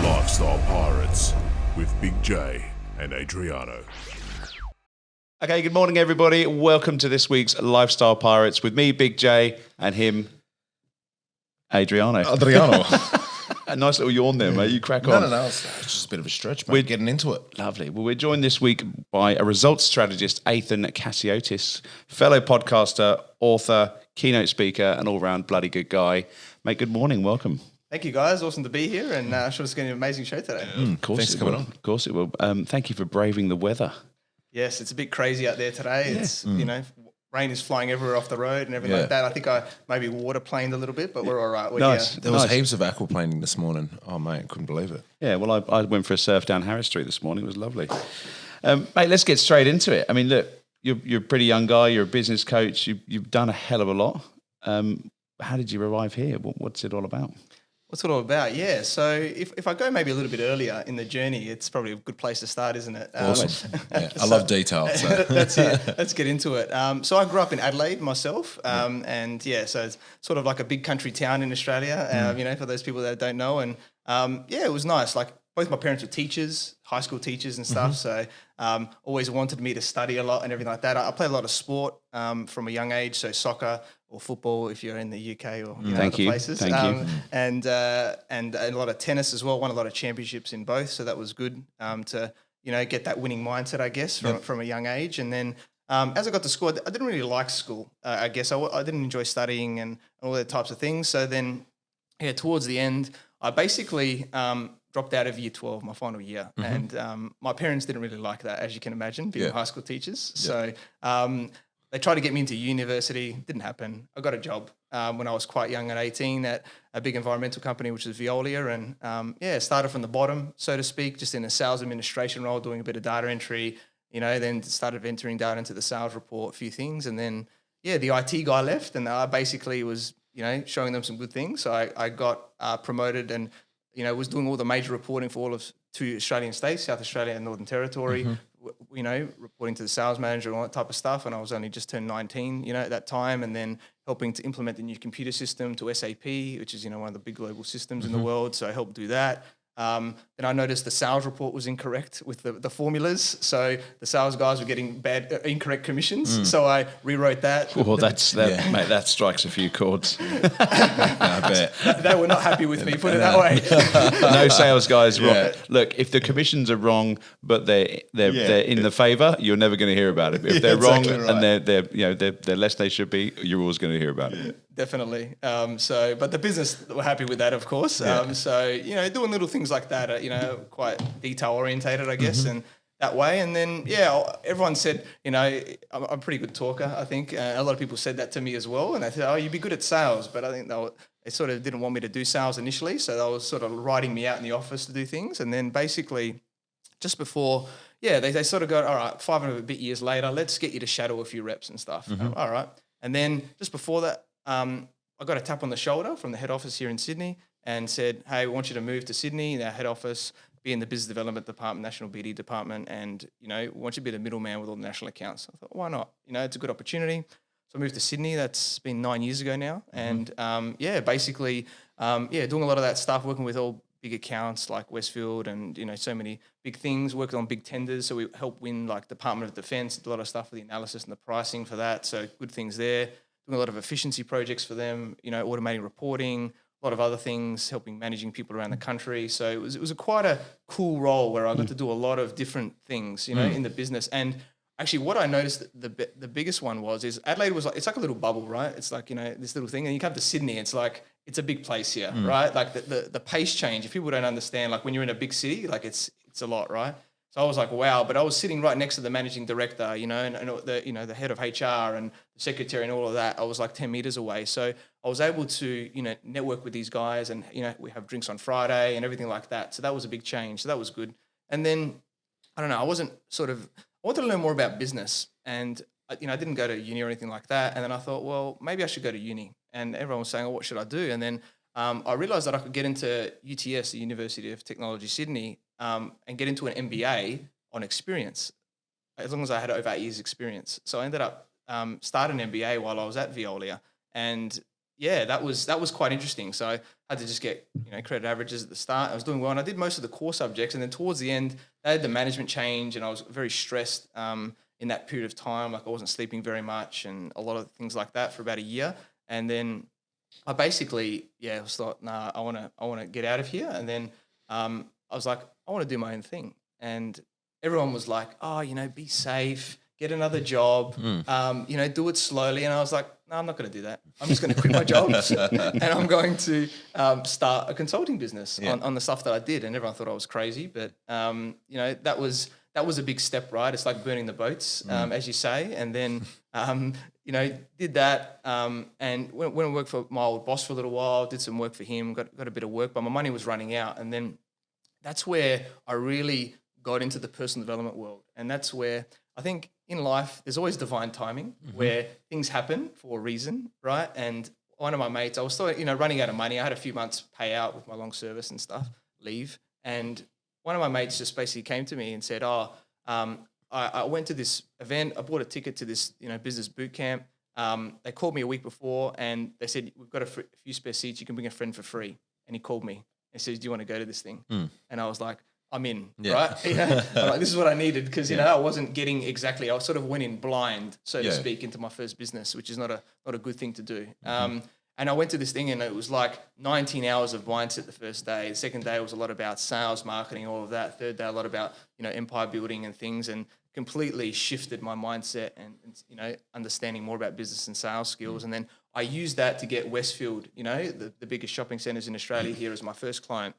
Lifestyle Pirates with Big J and Adriano. Okay, good morning, everybody. Welcome to this week's Lifestyle Pirates with me, Big J, and him, Adriano. A nice little yawn there, mate. You crack on. No. It's just a bit of a stretch, mate. We're getting into it. Lovely. Well, we're joined this week by a results strategist, Athin Cassiotis, fellow podcaster, author, keynote speaker, and all-round bloody good guy. Mate, good morning. Welcome. Thank you, guys. Awesome to be here, and I'm sure it's going to be an amazing show today. Of course, Thanks for coming on. Of course it will. Thank you for braving the weather. Yes, it's a bit crazy out there today. It's, rain is flying everywhere off the road and everything like that. I think I maybe water planed a little bit, but we're all right. We're Nice. here. There was heaps of aquaplaning this morning. Oh, mate, couldn't believe it. Yeah, well, I went for a surf down Harris Street this morning. It was lovely. Mate, let's get straight into it. I mean, look, you're a pretty young guy. You're a business coach. You've done a hell of a lot. How did you arrive here? What's it all about? What's it all about? Yeah, so if I go maybe a little bit earlier in the journey, it's probably a good place to start, isn't it? Awesome. I love detail. So. That's it. Let's get into it. So I grew up in Adelaide myself, and so it's sort of like a big country town in Australia, for those people that don't know. And it was nice. Like both my parents were teachers, high school teachers and stuff, so always wanted me to study a lot and everything like that. I played a lot of sport from a young age, so soccer or football if you're in the UK or other places. Thank you. And a lot of tennis as well. Won a lot of championships in both, so that was good to get that winning mindset, I guess, from a young age. And then as I got to school, I didn't really like school. I guess I didn't enjoy studying and all that types of things. So then, towards the end, I basically dropped out of year 12, my final year. And my parents didn't really like that, as you can imagine, being high school teachers. So they tried to get me into university. Didn't happen. I got a job when I was quite young at 18 at a big environmental company, which is Veolia. And started from the bottom, so to speak, just in a sales administration role, doing a bit of data entry, then started entering data into the sales report, a few things. And then, the IT guy left and I basically was, showing them some good things. So I got promoted and, was doing all the major reporting for all of 2 Australian states, South Australia and Northern Territory, reporting to the sales manager and all that type of stuff. And I was only just turned 19, at that time, and then helping to implement the new computer system to SAP, which is, one of the big global systems in the world. So I helped do that. Then I noticed the sales report was incorrect with the formulas. So the sales guys were getting incorrect commissions. So I rewrote that. Well, mate, that strikes a few chords. I bet. They were not happy with me, put it that way. No sales guys wrong. Look, if the commissions are wrong, but they're in the favour, you're never going to hear about it. But if they're wrong and they're less they should be, you're always going to hear about it. Definitely. But the business were happy with that, of course. Doing little things like that, quite detail orientated, I guess, and that way. And then, everyone said, I'm a pretty good talker, I think. A lot of people said that to me as well. And they said, oh, you'd be good at sales. But I think they sort of didn't want me to do sales initially. So they was sort of writing me out in the office to do things. And then basically just before, they sort of go, all right, 5 and a bit years later, let's get you to shadow a few reps and stuff. All right. And then just before that, I got a tap on the shoulder from the head office here in Sydney and said, hey, we want you to move to Sydney, our head office, be in the business development department, national BD department, and, we want you to be the middleman with all the national accounts. I thought, why not? It's a good opportunity. So I moved to Sydney. That's been 9 years ago now. And, basically, doing a lot of that stuff, working with all big accounts like Westfield and, so many big things, working on big tenders. So we help win like Department of Defence, a lot of stuff for the analysis and the pricing for that. So good things there. Doing a lot of efficiency projects for them, automating reporting, a lot of other things, helping managing people around the country. So it was quite a cool role where I got to do a lot of different things, in the business. And actually what I noticed the biggest one is Adelaide was it's like a little bubble, right? It's like, this little thing. And you come to Sydney, it's like, it's a big place here, right? Like the pace change, if people don't understand, like when you're in a big city, like it's a lot, right? So I was like, wow, but I was sitting right next to the managing director, and the head of HR and the secretary and all of that. I was like 10 meters away. So I was able to, network with these guys and, we have drinks on Friday and everything like that. So that was a big change. So that was good. And then, I don't know, I wanted to learn more about business and, I didn't go to uni or anything like that. And then I thought, well, maybe I should go to uni. And everyone was saying, oh, what should I do? And then I realized that I could get into UTS, the University of Technology, Sydney, and get into an MBA on experience, as long as I had over 8 years experience. So I ended up starting an MBA while I was at Veolia. And yeah, that was quite interesting. So I had to just get credit averages at the start. I was doing well, and I did most of the core subjects. And then towards the end, they had the management change, and I was very stressed in that period of time. Like I wasn't sleeping very much, and a lot of things like that for about a year. And then I basically was thought, nah, I want to get out of here. And then I was like, I want to do my own thing. And everyone was like, oh, be safe, get another job, do it slowly. And I was like, no, I'm not going to do that. I'm just going to quit my job and I'm going to start a consulting business on the stuff that I did. And everyone thought I was crazy, but that was a big step, right? It's like burning the boats, as you say. And then, did that and went and worked for my old boss for a little while, did some work for him, got a bit of work, but my money was running out. And then that's where I really got into the personal development world. And that's where I think in life, there's always divine timing where things happen for a reason, right? And one of my mates, I was still, running out of money. I had a few months payout with my long service and stuff, leave. And one of my mates just basically came to me and said, I went to this event. I bought a ticket to this, business boot camp. They called me a week before and they said, we've got a few spare seats. You can bring a friend for free. And he called me and said, do you want to go to this thing? And I was like, I'm in, right? I'm like, this is what I needed because, I wasn't getting exactly, I sort of went in blind, so to speak, into my first business, which is not a good thing to do. And I went to this thing and it was like 19 hours of mindset the first day. The second day was a lot about sales, marketing, all of that. Third day, a lot about, empire building and things, and completely shifted my mindset and understanding more about business and sales skills. And then I used that to get Westfield, the biggest shopping centres in Australia here as my first client,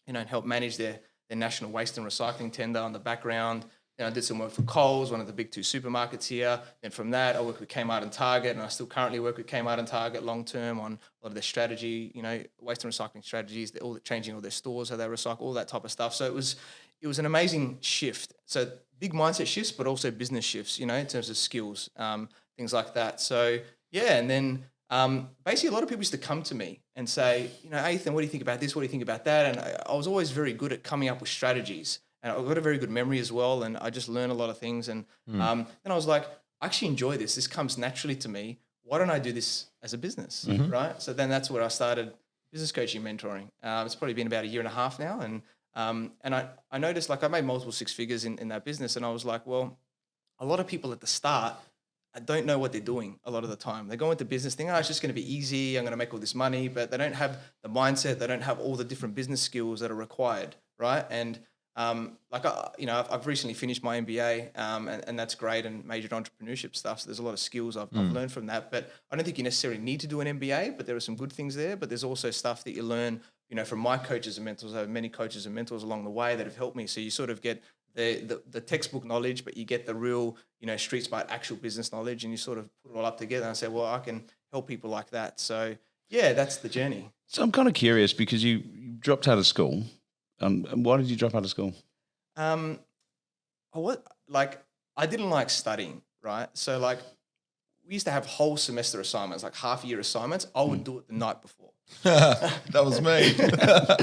and help manage their national waste and recycling tender on the background. Then I did some work for Coles, one of the big two supermarkets here. Then from that, I worked with Kmart and Target, and I still currently work with Kmart and Target long term on a lot of their strategy, waste and recycling strategies, changing all their stores, how they recycle, all that type of stuff. So it was an amazing shift. So big mindset shifts, but also business shifts, in terms of skills, things like that. So and then basically a lot of people used to come to me and say, Athin, what do you think about this? What do you think about that? And I was always very good at coming up with strategies. And I've got a very good memory as well, and I just learn a lot of things. And then I was like, I actually enjoy this. This comes naturally to me. Why don't I do this as a business, right? So then that's where I started business coaching, mentoring. It's probably been about a year and a half now. And I noticed, like, I made multiple six figures in that business. And I was like, well, a lot of people at the start, I don't know what they're doing a lot of the time. They go into business thinking, it's just going to be easy. I'm going to make all this money. But they don't have the mindset. They don't have all the different business skills that are required, right? And I've recently finished my MBA, and that's great, and majored in entrepreneurship stuff. So there's a lot of skills I've learned from that. But I don't think you necessarily need to do an MBA, but there are some good things there. But there's also stuff that you learn, from my coaches and mentors. I have many coaches and mentors along the way that have helped me. So you sort of get the textbook knowledge, but you get the real, street smart, actual business knowledge, and you sort of put it all up together and say, well, I can help people like that. So that's the journey. So I'm kind of curious because you dropped out of school. And why did you drop out of school? I didn't like studying, right? So we used to have whole semester assignments, like half-year assignments. I would do it the night before. That was me.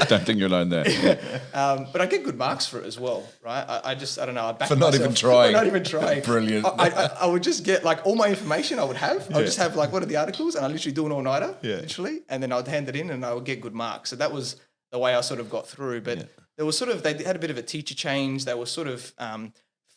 Don't think you're alone there. But I get good marks for it as well, right? I don't know. I back For not myself. even trying. For not even trying. Brilliant. I would just get all my information I would have. I would just have what are the articles, and I literally do an all-nighter, literally, and then I'd hand it in and I would get good marks. So that was the way I sort of got through. But there was they had a bit of a teacher change. They were sort of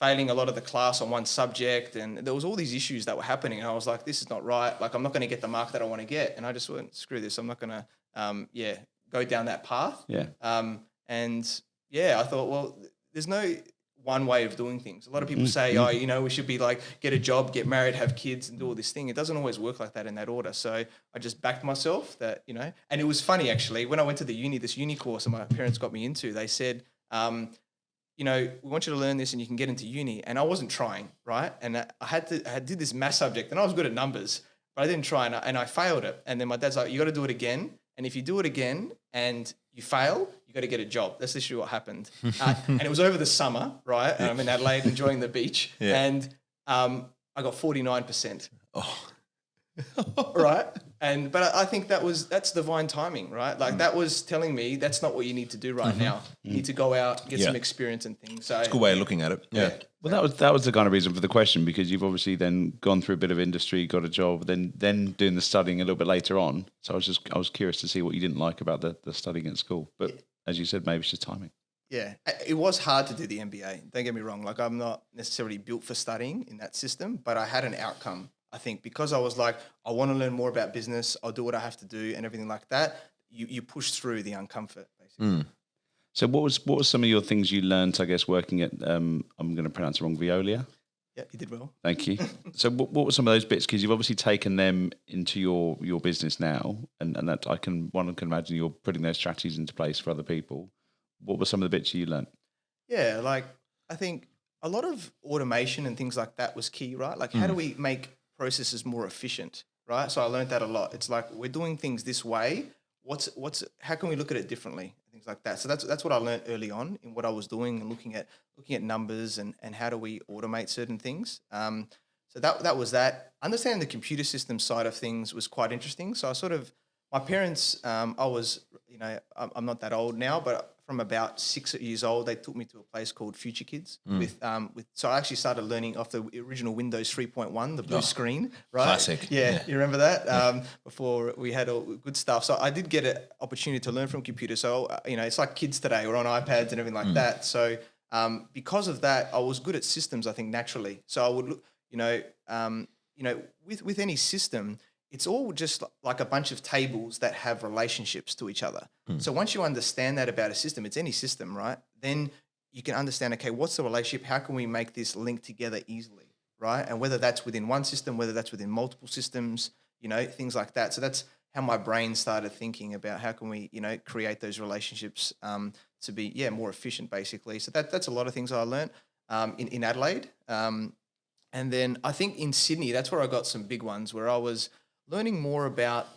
failing a lot of the class on one subject, and there was all these issues that were happening. And I was like, this is not right. Like, I'm not going to get the mark that I want to get. And I just went, screw this. I'm not going to, go down that path. Yeah. I thought, well, there's no one way of doing things. A lot of people say, we should be get a job, get married, have kids, and do all this thing. It doesn't always work like that in that order. So I just backed myself that, and it was funny actually, when I went to this uni course that my parents got me into, they said, we want you to learn this and you can get into uni. And I wasn't trying, right? And I did this math subject and I was good at numbers, but I didn't try and I failed it. And then my dad's like, you got to do it again. And if you do it again and you fail, you got to get a job. That's literally what happened. And it was over the summer, right? And I'm in Adelaide enjoying the beach. Yeah. And I got 49%. Oh. right? But I think that's divine timing, right? Like that was telling me that's not what you need to do right now. You need to go out, get some experience and things. So It's a good way of looking at it. Yeah. Well, that was the kind of reason for the question, because you've obviously then gone through a bit of industry, got a job, then doing the studying a little bit later on. So I was curious to see what you didn't like about the studying at school. But as you said, maybe it's just timing. Yeah, it was hard to do the MBA. Don't get me wrong. Like I'm not necessarily built for studying in that system, but I had an outcome. I think because I was like, I want to learn more about business. I'll do what I have to do and everything like that. You push through the uncomfort, basically. So what was some of your things you learned, I guess, working at, I'm going to pronounce it wrong, Veolia? Yeah, you did well. Thank you. So what were some of those bits? Because you've obviously taken them into your business now, and that one can imagine you're putting those strategies into place for other people. What were some of the bits you learned? Yeah, like I think a lot of automation and things like that was key, right? Like how do we make processes more efficient, right? So I learned that a lot. It's like we're doing things this way. How can we look at it differently? Things like that. So that's what I learned early on in what I was doing and looking at numbers and how do we automate certain things. So that was that. Understanding the computer system side of things was quite interesting. So my parents, I was, I'm not that old now, but from about 6 years old, they took me to a place called Future Kids so I actually started learning off the original Windows 3.1, the blue screen, right? Classic. Yeah, you remember that? Before we had all good stuff. So I did get an opportunity to learn from computers. So, it's like kids today, we're on iPads and everything like that. So because of that, I was good at systems, I think, naturally. So I would look, with any system, it's all just like a bunch of tables that have relationships to each other. So once you understand that about a system, it's any system, right? Then you can understand, okay, what's the relationship? How can we make this link together easily, right? And whether that's within one system, whether that's within multiple systems, things like that. So that's how my brain started thinking about how can we, create those relationships to be, more efficient, basically. So that's a lot of things I learned in Adelaide. And then I think in Sydney, that's where I got some big ones where I was learning more about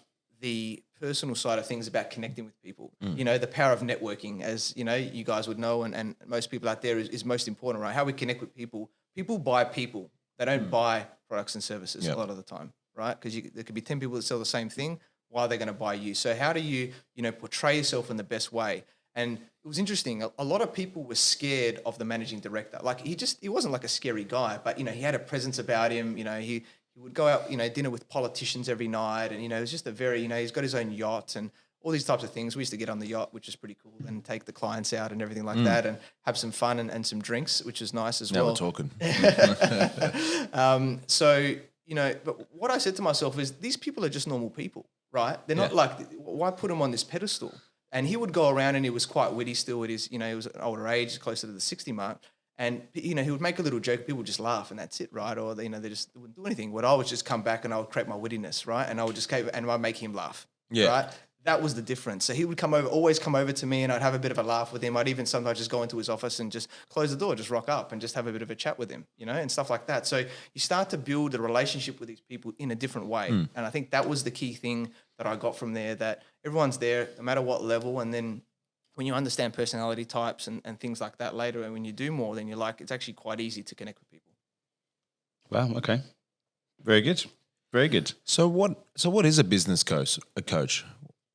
the personal side of things, about connecting with people. The power of networking, as you guys would know, and most people out there is most important, right? How we connect with people. People buy people. They don't buy products and services a lot of the time, right? Because there could be 10 people that sell the same thing. Why are they going to buy you? So how do you, portray yourself in the best way? And it was interesting. A lot of people were scared of the managing director. Like he wasn't like a scary guy, but he had a presence about him. He would go out, dinner with politicians every night, and it was just a very, he's got his own yacht and all these types of things. We used to get on the yacht, which is pretty cool, and take the clients out and everything like that, and have some fun and some drinks, which is nice as well. Now we're talking. But what I said to myself is, these people are just normal people, right? They're not like, why put them on this pedestal? And he would go around, and he was quite witty still. He was at an older age, closer to the 60 mark. And, he would make a little joke, people would just laugh, and that's it, right? Or, they just wouldn't do anything. What I would just come back and I would create my wittiness, right? And I would just I'd make him laugh, right? That was the difference. So he would always come over to me, and I'd have a bit of a laugh with him. I'd even sometimes just go into his office and just close the door, just rock up and just have a bit of a chat with him, and stuff like that. So you start to build a relationship with these people in a different way. And I think that was the key thing that I got from there, that everyone's there no matter what level. And then when you understand personality types and things like that later, and when you do more, then you're like, it's actually quite easy to connect with people. Wow. Okay. Very good. Very good. So what is a business coach?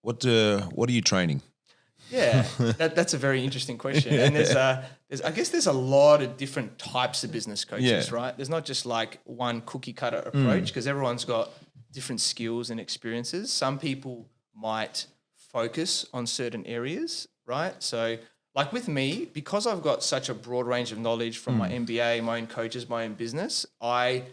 What are you training? Yeah, that's a very interesting question. And there's a lot of different types of business coaches, right? There's not just like one cookie cutter approach, because everyone's got different skills and experiences. Some people might focus on certain areas, right? So like with me, because I've got such a broad range of knowledge from my MBA, my own coaches, my own business, I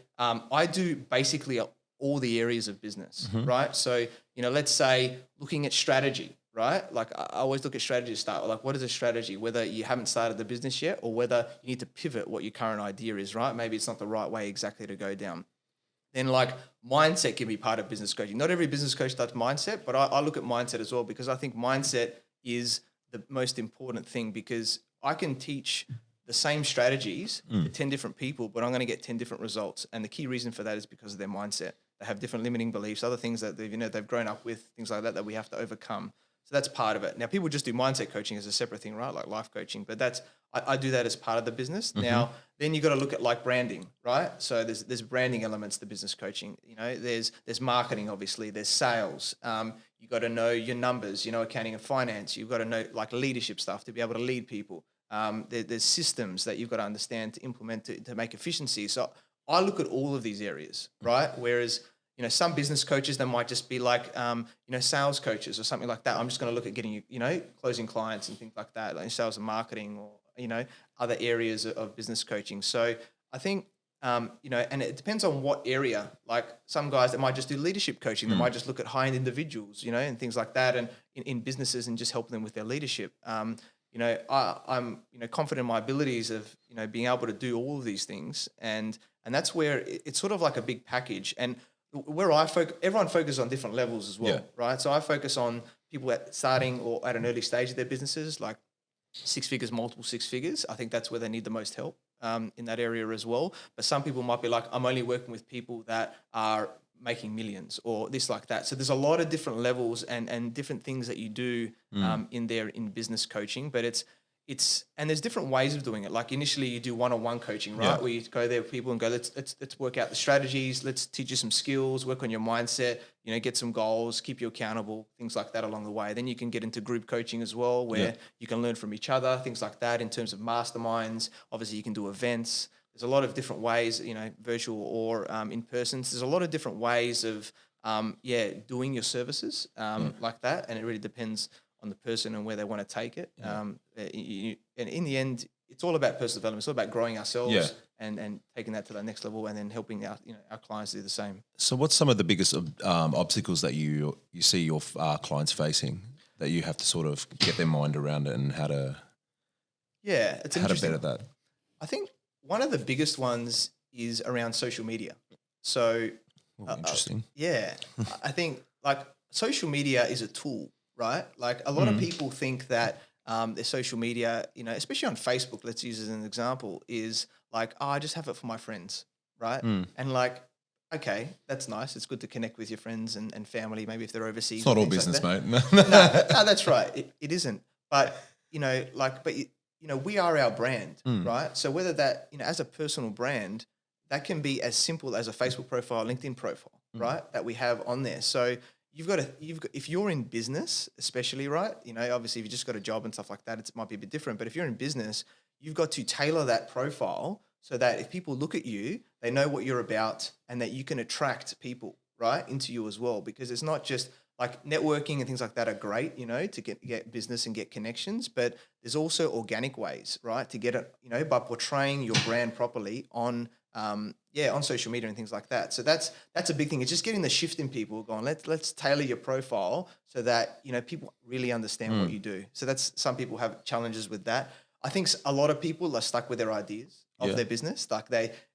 do basically all the areas of business, right? So, let's say looking at strategy, right? Like I always look at strategy to start with, like what is a strategy, whether you haven't started the business yet or whether you need to pivot what your current idea is, right? Maybe it's not the right way exactly to go down. Then like mindset can be part of business coaching. Not every business coach does mindset, but I look at mindset as well, because I think mindset is the most important thing, because I can teach the same strategies to 10 different people, but I'm going to get 10 different results. And the key reason for that is because of their mindset. They have different limiting beliefs, other things that they've grown up with, things like that we have to overcome. So that's part of it. Now, people just do mindset coaching as a separate thing, right? Like life coaching, but I do that as part of the business. Now, then you got to look at like branding, right? So there's branding elements to business coaching. You know, there's marketing, obviously. There's sales. You got to know your numbers. You know, accounting and finance. You've got to know like leadership stuff to be able to lead people. There's systems that you've got to understand to implement to make efficiency. So I look at all of these areas, right? Whereas you know, some business coaches, they might just be like, you know, sales coaches or something like that. I'm just going to look at getting, you know, closing clients and things like that, like sales and marketing or, you know, other areas of business coaching. So I think, you know, and it depends on what area. Like some guys that might just do leadership coaching, they might just look at high-end individuals, you know, and things like that, and in businesses and just help them with their leadership. You know, I'm, you know, confident in my abilities of, you know, being able to do all of these things, and that's where it's sort of like a big package. And where I focus, everyone focuses on different levels as well, right? So I focus on people at starting or at an early stage of their businesses, like 6 figures, multiple 6 figures. I think that's where they need the most help in that area as well. But some people might be like, I'm only working with people that are making millions or this like that. So there's a lot of different levels and different things that you do in there in business coaching, but it's and there's different ways of doing it. Like initially you do one-on-one coaching, right? Where you go there with people and go, let's work out the strategies, let's teach you some skills, work on your mindset, you know, get some goals, keep you accountable, things like that along the way. Then you can get into group coaching as well, where you can learn from each other, things like that in terms of masterminds. Obviously you can do events. There's a lot of different ways, you know, virtual or in person. So there's a lot of different ways of, doing your services like that. And it really depends on the person and where they want to take it. And in the end, it's all about personal development. It's all about growing ourselves and taking that to the next level, and then helping our clients do the same. So what's some of the biggest obstacles that you see your clients facing that you have to sort of get their mind around it and how to better that? I think one of the biggest ones is around social media. So interesting. I think like social media is a tool, right? Like a lot of people think that their social media, you know, especially on Facebook, let's use it as an example, is like, I just have it for my friends, right? And like, okay, that's nice. It's good to connect with your friends and family, maybe if they're overseas. It's not all business, mate. No, that's right. It isn't. But, you know, you know, we are our brand, right? So whether that, you know, as a personal brand, that can be as simple as a Facebook profile, LinkedIn profile, right? That we have on there. So you've got if you're in business, especially, right? You know, obviously if you just got a job and stuff like that, it might be a bit different. But if you're in business, you've got to tailor that profile so that if people look at you, they know what you're about and that you can attract people, right, into you as well. Because it's not just like networking and things like that are great, you know, to get business and get connections, but there's also organic ways, right, to get it, you know, by portraying your brand properly on social media and things like that. So that's a big thing. It's just getting the shift in people going, let's tailor your profile so that, you know, people really understand what you do. So that's, some people have challenges with that. I think a lot of people are stuck with their ideas of their business. Like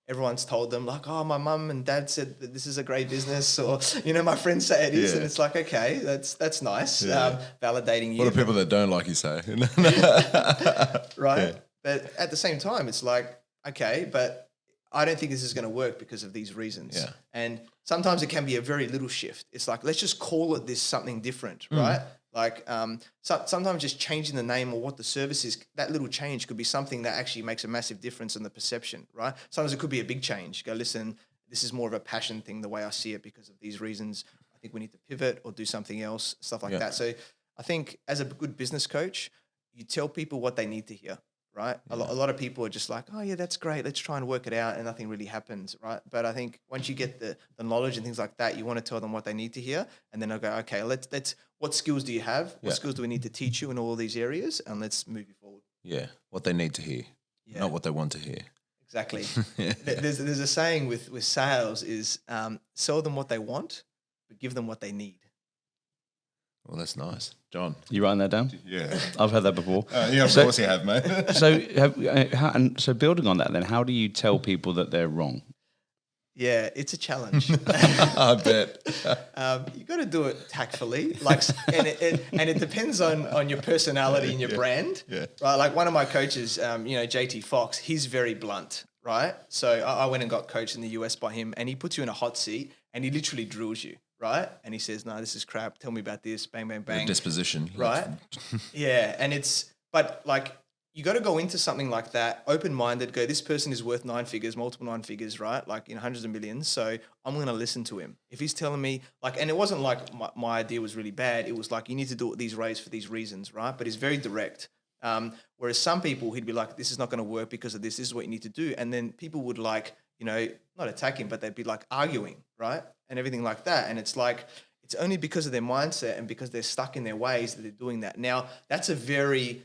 everyone's told them like, oh, my mum and dad said that this is a great business, or, you know, my friends say it is. And it's like, okay, that's nice. Validating you. What are people that don't like you say? Right. Yeah. But at the same time, it's like, okay, but I don't think this is going to work because of these reasons. Yeah. And sometimes it can be a very little shift. It's like, let's just call it this something different, right? Like sometimes just changing the name or what the service is, that little change could be something that actually makes a massive difference in the perception, right? Sometimes it could be a big change. Go, listen, this is more of a passion thing the way I see it because of these reasons. I think we need to pivot or do something else, stuff like that. So I think as a good business coach, you tell people what they need to hear, right? A lot of people are just like, oh yeah, that's great. Let's try and work it out, and nothing really happens, right? But I think once you get the knowledge and things like that, you want to tell them what they need to hear, and then I'll go, okay, let's what skills do you have? What skills do we need to teach you in all these areas? And let's move you forward. Yeah, what they need to hear, not what they want to hear. Exactly. There's a saying with sales is sell them what they want, but give them what they need. Well, that's nice. John. You writing that down? Yeah. I've heard that before. Yeah, of course you have, mate. So building on that then, how do you tell people that they're wrong? Yeah, it's a challenge. I bet. You got to do it tactfully, like, and it depends on your personality and your brand, right? Like one of my coaches, JT Fox, he's very blunt, right? So I went and got coached in the US by him, and he puts you in a hot seat and he literally drills you, right? And he says, no, this is crap. Tell me about this. Bang, bang, bang. Disposition. Right? Yeah. And but like, you got to go into something like that, open-minded, go, this person is worth 9 figures, multiple 9 figures, right? Like, hundreds of millions. So I'm going to listen to him. If he's telling me like, and it wasn't like my idea was really bad. It was like, you need to do it these ways for these reasons, right? But he's very direct. Whereas some people, he'd be like, this is not going to work because of this. This is what you need to do. And then people would like, not attack him, but they'd be like arguing, right? And everything like that. And it's like, it's only because of their mindset and because they're stuck in their ways that they're doing that. Now, that's a very,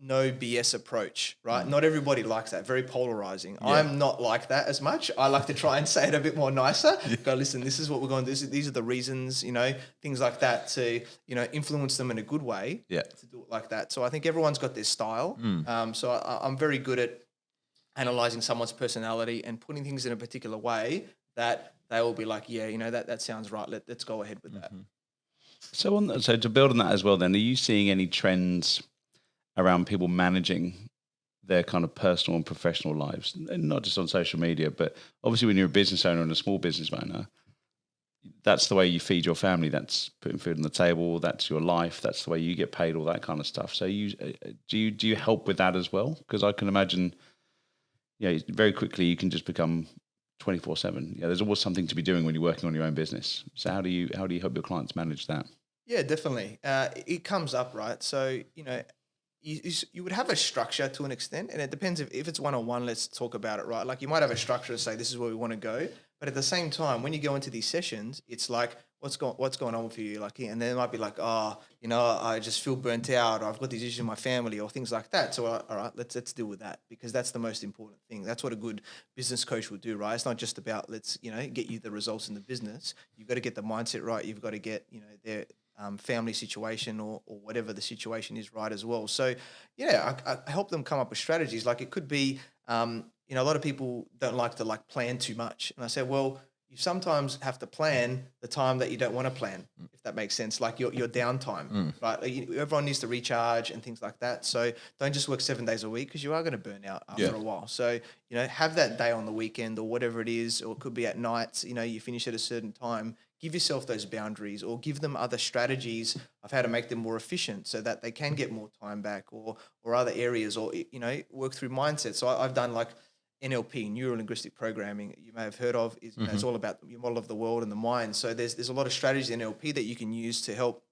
no BS approach, right? Not everybody likes that. Very polarizing. Yeah. I'm not like that as much. I like to try and say it a bit more nicer. Go, listen, this is what we're going to do. These are the reasons, things like that to, influence them in a good way to do it like that. So I think everyone's got their style. So I'm very good at analyzing someone's personality and putting things in a particular way that they will be like, yeah, that sounds right. Let's go ahead with that. So to build on that as well, then, are you seeing any trends around people managing their kind of personal and professional lives, and not just on social media, but obviously when you're a business owner and a small business owner, that's the way you feed your family. That's putting food on the table. That's your life. That's the way you get paid, all that kind of stuff. So do you help with that as well? Because I can imagine, very quickly you can just become 24/7. There's always something to be doing when you're working on your own business. So how do you help your clients manage that? Yeah, definitely. It comes up, right? So, you would have a structure to an extent, and it depends if it's one-on-one, let's talk about it, right? Like you might have a structure to say, this is where we want to go. But at the same time, when you go into these sessions, it's like, what's going on for you? Like, and then it might be like, I just feel burnt out, or I've got these issues in my family, or things like that. So, all right, let's deal with that, because that's the most important thing. That's what a good business coach will do, right? It's not just about let's get you the results in the business. You've got to get the mindset right. You've got to get their family situation or whatever the situation is right as well. So, I help them come up with strategies. Like it could be, a lot of people don't like to plan too much. And I say, well, you sometimes have to plan the time that you don't want to plan, if that makes sense, like your downtime, right? Everyone needs to recharge and things like that. So don't just work 7 days a week, because you are going to burn out after a while. So, have that day on the weekend or whatever it is, or it could be at night, you finish at a certain time. Give yourself those boundaries, or give them other strategies of how to make them more efficient so that they can get more time back, or other areas, or, work through mindset. So I've done like NLP, neuro-linguistic programming, you may have heard of. It's all about your model of the world and the mind. So there's a lot of strategies in NLP that you can use to help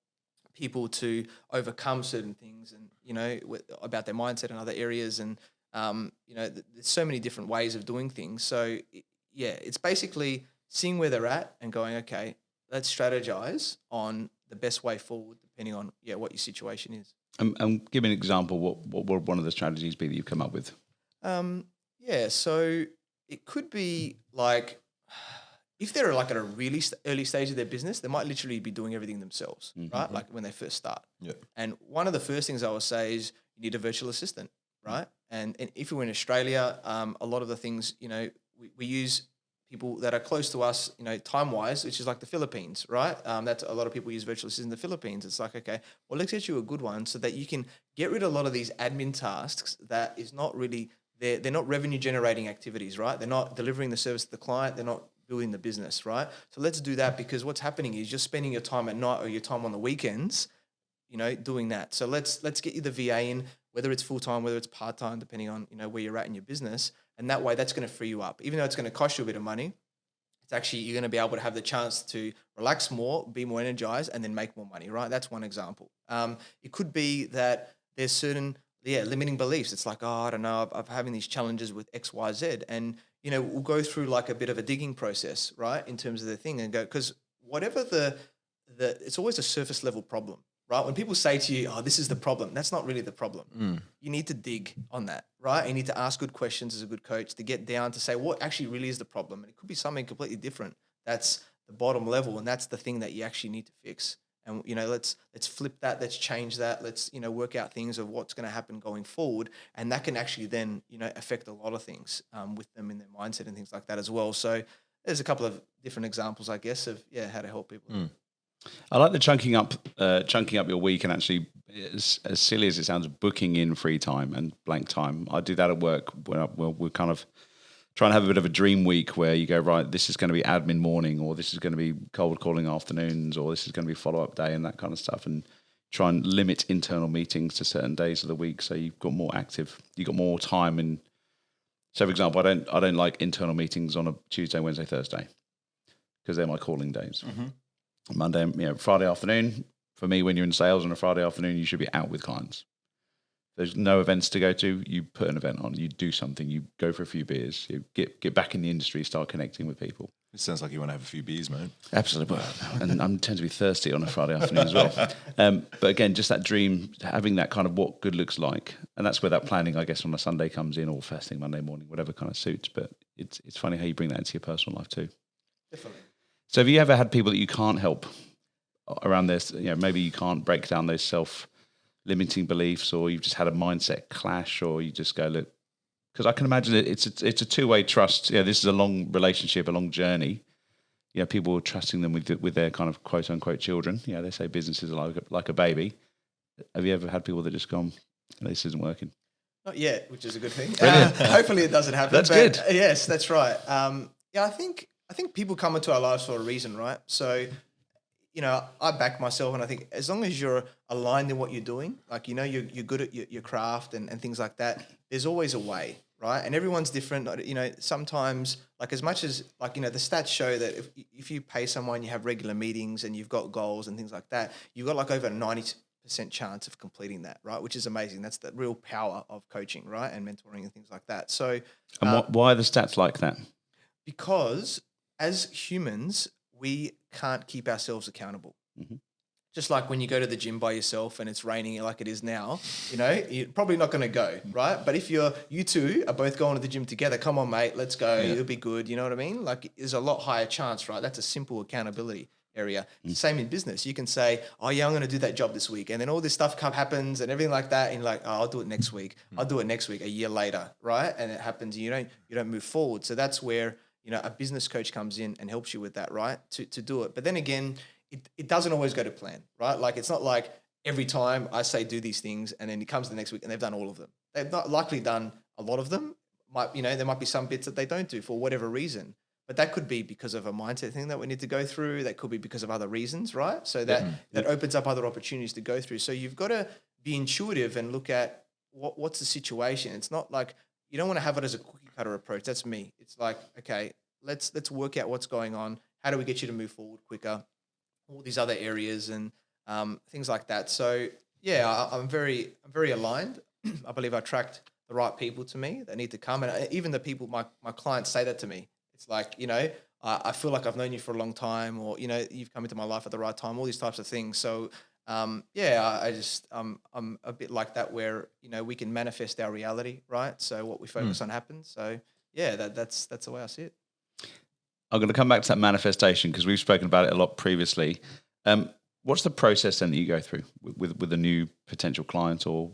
people to overcome certain things, and, about their mindset and other areas. And, there's so many different ways of doing things. So it's basically seeing where they're at and going, okay, let's strategize on the best way forward, depending on what your situation is. And give me an example. What would one of the strategies be that you've come up with? So it could be like, if they're like at a really early stage of their business, they might literally be doing everything themselves, right? Like when they first start. Yeah. And one of the first things I would say is you need a virtual assistant, right? And if you're in Australia, a lot of the things, we use people that are close to us, time-wise, which is like the Philippines, right? That's a lot of people use virtual assistants in the Philippines. It's like, okay, well, let's get you a good one so that you can get rid of a lot of these admin tasks that is not really, they're not revenue-generating activities, right? They're not delivering the service to the client. They're not building the business, right? So let's do that, because what's happening is you're spending your time at night or your time on the weekends, doing that. So let's get you the VA in, whether it's full-time, whether it's part-time, depending on, where you're at in your business. And that way, that's going to free you up. Even though it's going to cost you a bit of money, it's actually, you're going to be able to have the chance to relax more, be more energized, and then make more money, right? That's one example. It could be that there's certain, limiting beliefs. It's like, I don't know, I'm having these challenges with X, Y, Z. And, we'll go through like a bit of a digging process, right? In terms of the thing, and go, because whatever it's always a surface level problem. Right? When people say to you, this is the problem, that's not really the problem. You need to dig on that, right? You need to ask good questions as a good coach to get down to say what actually really is the problem. And it could be something completely different. That's the bottom level, and that's the thing that you actually need to fix. And, let's flip that, let's change that, let's, work out things of what's going to happen going forward. And that can actually then, affect a lot of things with them in their mindset and things like that as well. So there's a couple of different examples, I guess, of, how to help people. I like the chunking up your week, and actually, as silly as it sounds, booking in free time and blank time. I do that at work where we're kind of try and have a bit of a dream week where you go, right, this is going to be admin morning, or this is going to be cold calling afternoons, or this is going to be follow-up day and that kind of stuff, and try and limit internal meetings to certain days of the week so you've got more active, you've got more time. And so, for example, I don't like internal meetings on a Tuesday, Wednesday, Thursday, because they're my calling days. Monday, Friday afternoon, for me, when you're in sales on a Friday afternoon, you should be out with clients. There's no events to go to. You put an event on. You do something. You go for a few beers. You get back in the industry. Start connecting with people. It sounds like you want to have a few beers, mate. Absolutely, and I tend to be thirsty on a Friday afternoon as well. But again, just that dream, having that kind of what good looks like, and that's where that planning, I guess, on a Sunday comes in, or first thing Monday morning, whatever kind of suits. But it's funny how you bring that into your personal life too. Definitely. So, have you ever had people that you can't help around this? Maybe you can't break down those self-limiting beliefs, or you've just had a mindset clash, or you just go, look, because I can imagine it's a two-way trust. This is a long relationship, a long journey. People trusting them with their kind of quote unquote children. They say businesses are like a baby. Have you ever had people that just gone, this isn't working? Not yet, which is a good thing. Brilliant. Hopefully it doesn't happen. That's good. Yes, that's right. I think people come into our lives for a reason, right? So, I back myself, and I think as long as you're aligned in what you're doing, like, you're good at your craft and things like that, there's always a way, right? And everyone's different. Sometimes, like, as much as, like, the stats show that if you pay someone, you have regular meetings and you've got goals and things like that, you've got like over 90% chance of completing that, right? Which is amazing. That's the real power of coaching, right? And mentoring and things like that. So, and why are the stats like that? Because as humans, we can't keep ourselves accountable. Just like when you go to the gym by yourself and it's raining like it is now, you're probably not going to go, right? But if you two are both going to the gym together, come on, mate, let's go. Yeah. It'll be good. You know what I mean? Like, there's a lot higher chance, right? That's a simple accountability area. Same in business. You can say, oh yeah, I'm going to do that job this week. And then all this stuff happens and everything like that. And you're like, oh, I'll do it next week. I'll do it next week, a year later, right? And it happens. And you don't move forward. So that's where, a business coach comes in and helps you with that, right? To do it. But then again, it doesn't always go to plan, right? Like, it's not like every time I say do these things and then it comes the next week and they've done all of them. They've not likely done a lot of them. There might be some bits that they don't do for whatever reason. But that could be because of a mindset thing that we need to go through. That could be because of other reasons, right? So that opens up other opportunities to go through. So you've got to be intuitive and look at what's the situation. It's not like, you don't want to have it as a cookie cutter approach. That's me. It's like, okay, let's work out what's going on. How do we get you to move forward quicker? All these other areas and things like that. So yeah, I'm very aligned. I believe I attract the right people to me that need to come, and even the people, my clients say that to me. It's like, I feel like I've known you for a long time, or you've come into my life at the right time. All these types of things. So I'm a bit like that, where we can manifest our reality, right? So what we focus on happens. So yeah, that's the way I see it. I'm going to come back to that manifestation because we've spoken about it a lot previously. What's the process then that you go through with a new potential client, or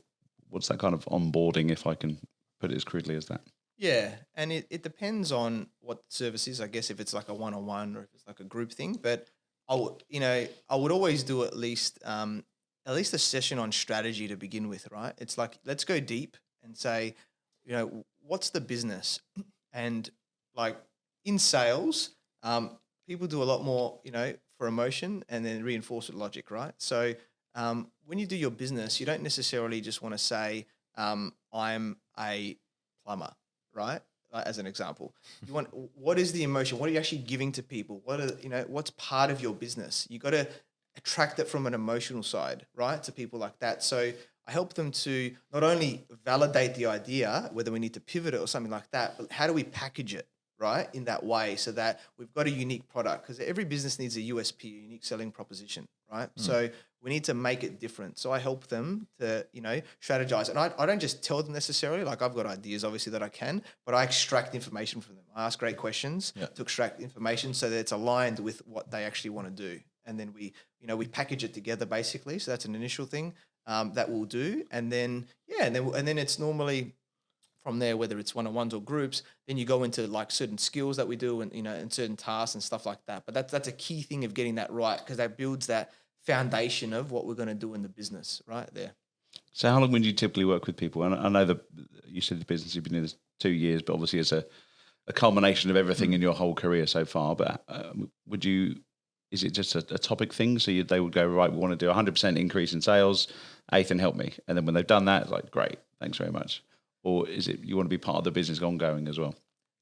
what's that kind of onboarding, if I can put it as crudely as that? Yeah, and it depends on what the service is, I guess, if it's like a one-on-one or if it's like a group thing. But I would always do at least a session on strategy to begin with, right? It's like, let's go deep and say, what's the business? And like, in sales, people do a lot more, for emotion and then reinforce with logic, right? So when you do your business, you don't necessarily just want to say, I'm a plumber, right? As an example, you want, what is the emotion? What are you actually giving to people? What's part of your business? You got to attract it from an emotional side, right? To people like that. So I help them to not only validate the idea, whether we need to pivot it or something like that, but how do we package it, right, in that way, so that we've got a unique product, because every business needs a USP, a unique selling proposition, right? So we need to make it different. So I help them to, strategize. And I don't just tell them necessarily, like, I've got ideas obviously that I can, but I extract information from them. I ask great questions to extract information so that it's aligned with what they actually want to do. And then we package it together basically. So that's an initial thing that we'll do. And then, and then it's normally from there, whether it's one-on-ones or groups, then you go into like certain skills that we do and, and certain tasks and stuff like that. But that's a key thing of getting that right, because that builds that foundation of what we're going to do in the business right there. So how long would you typically work with people? And I know that you said the business, you've been in this 2 years, but obviously as a a culmination of everything in your whole career so far. But is it just a topic thing? So they would go, right, we want to do 100% increase in sales. Athin, help me. And then when they've done that, it's like, great, thanks very much. Or is it you want to be part of the business ongoing as well?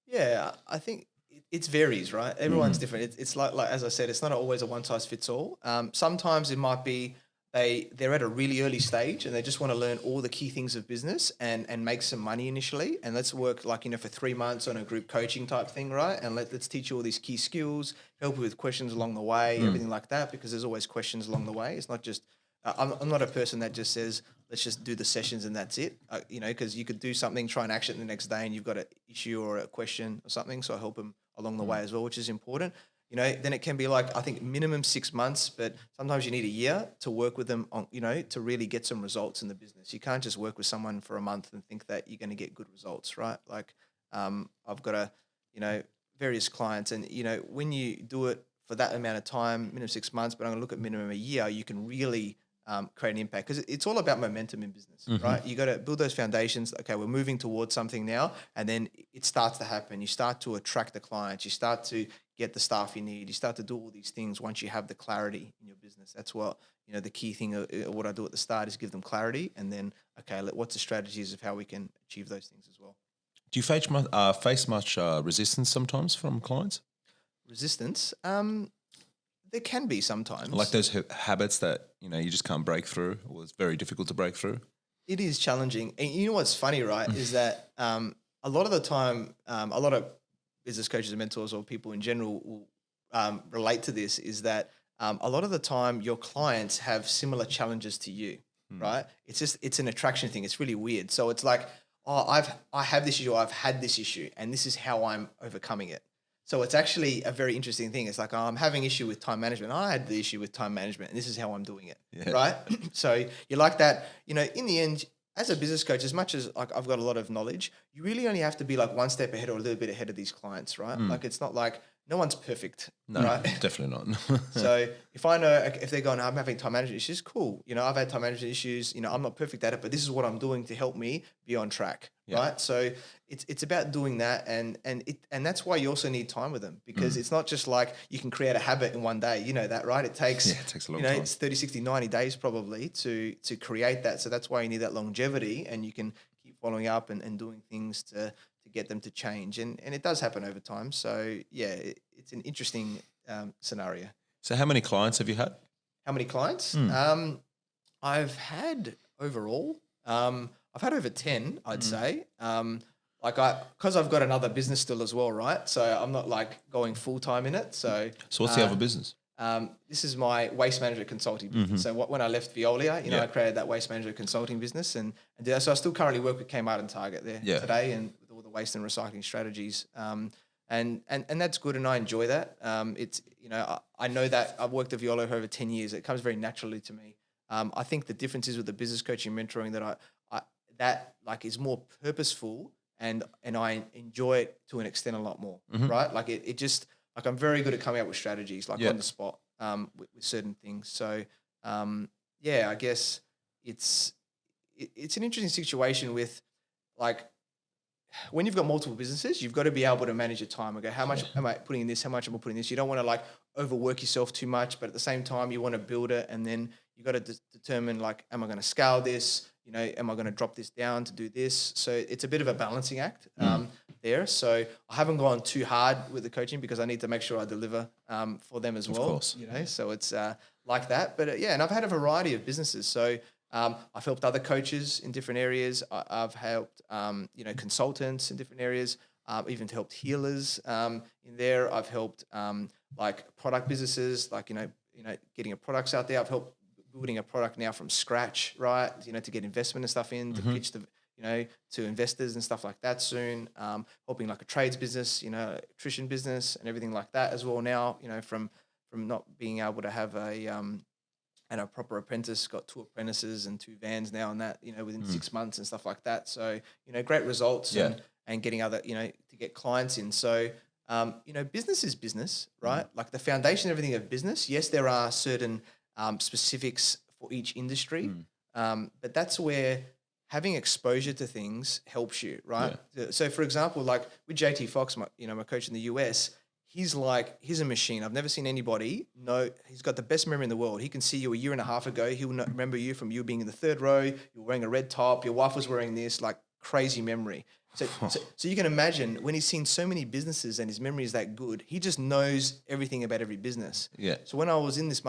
Yeah, I think it varies, right? Everyone's different. It's like as I said, it's not always a one size fits all. Sometimes it might be they're at a really early stage and they just want to learn all the key things of business and make some money initially. And let's work for 3 months on a group coaching type thing, right? And let's teach you all these key skills, help you with questions along the way, everything like that, because there's always questions along the way. It's not just I'm not a person that just says, let's just do the sessions and that's it, because you could do something, try and action it the next day and you've got an issue or a question or something. So I help them along the way as well, which is important. Then it can be I think minimum 6 months, but sometimes you need a year to work with them on, to really get some results in the business. You can't just work with someone for a month and think that you're going to get good results, right? I've got various clients and, when you do it for that amount of time, minimum 6 months, but I'm going to look at minimum a year, you can really create an impact because it's all about momentum in business, right? You got to build those foundations. Okay, we're moving towards something now, and then it starts to happen. You start to attract the clients. You start to get the staff you need. You start to do all these things once you have the clarity in your business. That's what the key thing of what I do at the start is give them clarity, and then what's the strategies of how we can achieve those things as well. Do you face much resistance sometimes from clients? Resistance. There can be sometimes. Like those habits that, you just can't break through, or it's very difficult to break through. It is challenging. And you know what's funny, right, is that a lot of the time, a lot of business coaches and mentors or people in general will relate to this, is that a lot of the time your clients have similar challenges to you, right? It's an attraction thing. It's really weird. So it's like, I have this issue, I've had this issue, and this is how I'm overcoming it. So it's actually a very interesting thing. It's like, I'm having issue with time management. I had the issue with time management, and this is how I'm doing it, right? So you like that, in the end, as a business coach, as much as I've got a lot of knowledge, you really only have to be one step ahead or a little bit ahead of these clients, right? It's not like no one's perfect, no, right? Definitely not. So if I know, if they're going, I'm having time management issues, cool. I've had time management issues, I'm not perfect at it, but this is what I'm doing to help me be on track, right? So it's about doing that, and that's why you also need time with them, because it's not just like you can create a habit in one day, that, right? It takes a long time. It's 30, 60, 90 days probably to create that. So that's why you need that longevity, and you can keep following up and doing things to get them to change. And it does happen over time. So it's an interesting scenario. So how many clients have you had? How many clients? I've had overall, I've had over 10, I'd say. Because I've got another business still as well, right? So I'm not going full time in it. So what's the other business? This is my waste management consulting business. So when I left Veolia, I created that waste management consulting business, and so I still currently work with Kmart and Target there today, and with all the waste and recycling strategies. And that's good, and I enjoy that. It's I know that I've worked at Veolia for over 10 years. It comes very naturally to me. I think the difference is with the business coaching mentoring that that is more purposeful, and I enjoy it to an extent a lot more, right? It just I'm very good at coming up with strategies on the spot with certain things. So I guess it's an interesting situation with when you've got multiple businesses, you've got to be able to manage your time. Okay, how much am I putting in this? How much am I putting in this? You don't want to overwork yourself too much, but at the same time, you want to build it, and then you got to determine am I going to scale this? Am I going to drop this down to do this? So it's a bit of a balancing act there. So I haven't gone too hard with the coaching because I need to make sure I deliver for them as well. Of course. So it's like that. But and I've had a variety of businesses. So I've helped other coaches in different areas. I've helped consultants in different areas. I've even helped healers in there. I've helped product businesses, getting a products out there. I've helped building a product now from scratch, right? To get investment and stuff in, to pitch to investors and stuff like that soon. Helping a trades business, nutrition business and everything like that as well now, from not being able to have a proper apprentice, got 2 apprentices and 2 vans now, and that, within 6 months and stuff like that. So, great results and getting other, to get clients in. So, business is business, right? The foundation, everything of business. Yes, there are certain specifics for each industry, but that's where having exposure to things helps you, right? So for example, like with JT Fox, my coach in the US, he's a machine. I've never seen anybody he's got the best memory in the world. He can see you a year and a half ago. He'll remember you from you being in the third row, you were wearing a red top, your wife was wearing this, like crazy memory. So you can imagine when he's seen so many businesses and his memory is that good, he just knows everything about every business. Yeah. So when I was in this,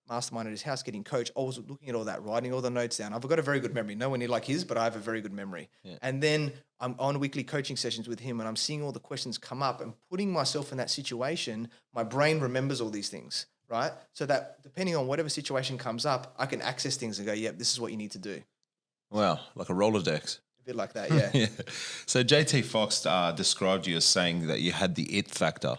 mastermind at his house getting coached, I was looking at all that, writing all the notes down. I've got a very good memory. No one near like his, but I have a very good memory. Yeah. And then I'm on weekly coaching sessions with him and I'm seeing all the questions come up and putting myself in that situation. My brain remembers all these things, right? So that depending on whatever situation comes up, I can access things and go, yep, this is what you need to do. Wow, like a Rolodex. Bit like that, yeah. Yeah. So JT Fox described you as saying that you had the it factor.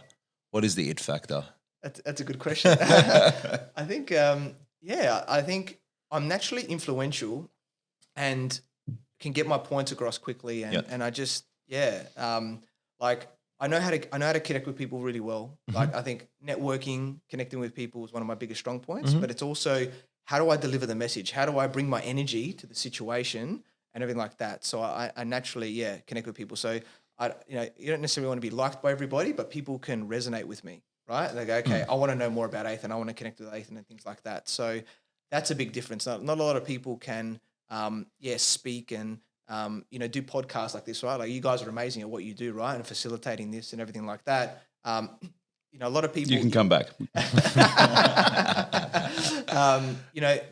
What is the it factor? That's a good question. I think, I think I'm naturally influential and can get my points across quickly, and I just like I know how to connect with people really well. Like I think networking, connecting with people is one of my biggest strong points, but it's also how do I deliver the message? How do I bring my energy to the situation? And everything like that. So I naturally, connect with people. So you don't necessarily want to be liked by everybody, but people can resonate with me, right? They go, okay, I want to know more about Athin. I want to connect with Athin and things like that. So that's a big difference. Not a lot of people can, speak and, do podcasts like this, right? Like you guys are amazing at what you do, right? And facilitating this and everything like that. A lot of people... You can come back.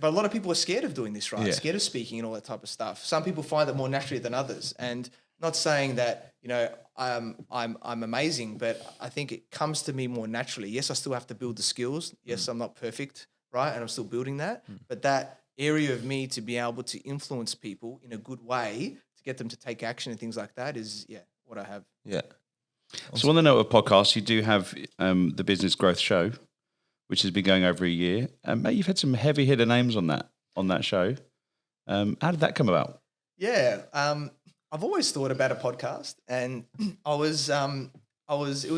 But a lot of people are scared of doing this, right? Yeah. Scared of speaking and all that type of stuff. Some people find it more naturally than others. And not saying that, I'm amazing, but I think it comes to me more naturally. Yes, I still have to build the skills. Yes, I'm not perfect, right? And I'm still building that. But that area of me to be able to influence people in a good way, to get them to take action and things like that is, what I have. Yeah. So on the note of podcasts, you do have the Business Growth Show, which has been going over a year. Mate, you've had some heavy hitter names on that show. How did that come about? Yeah, I've always thought about a podcast, and it was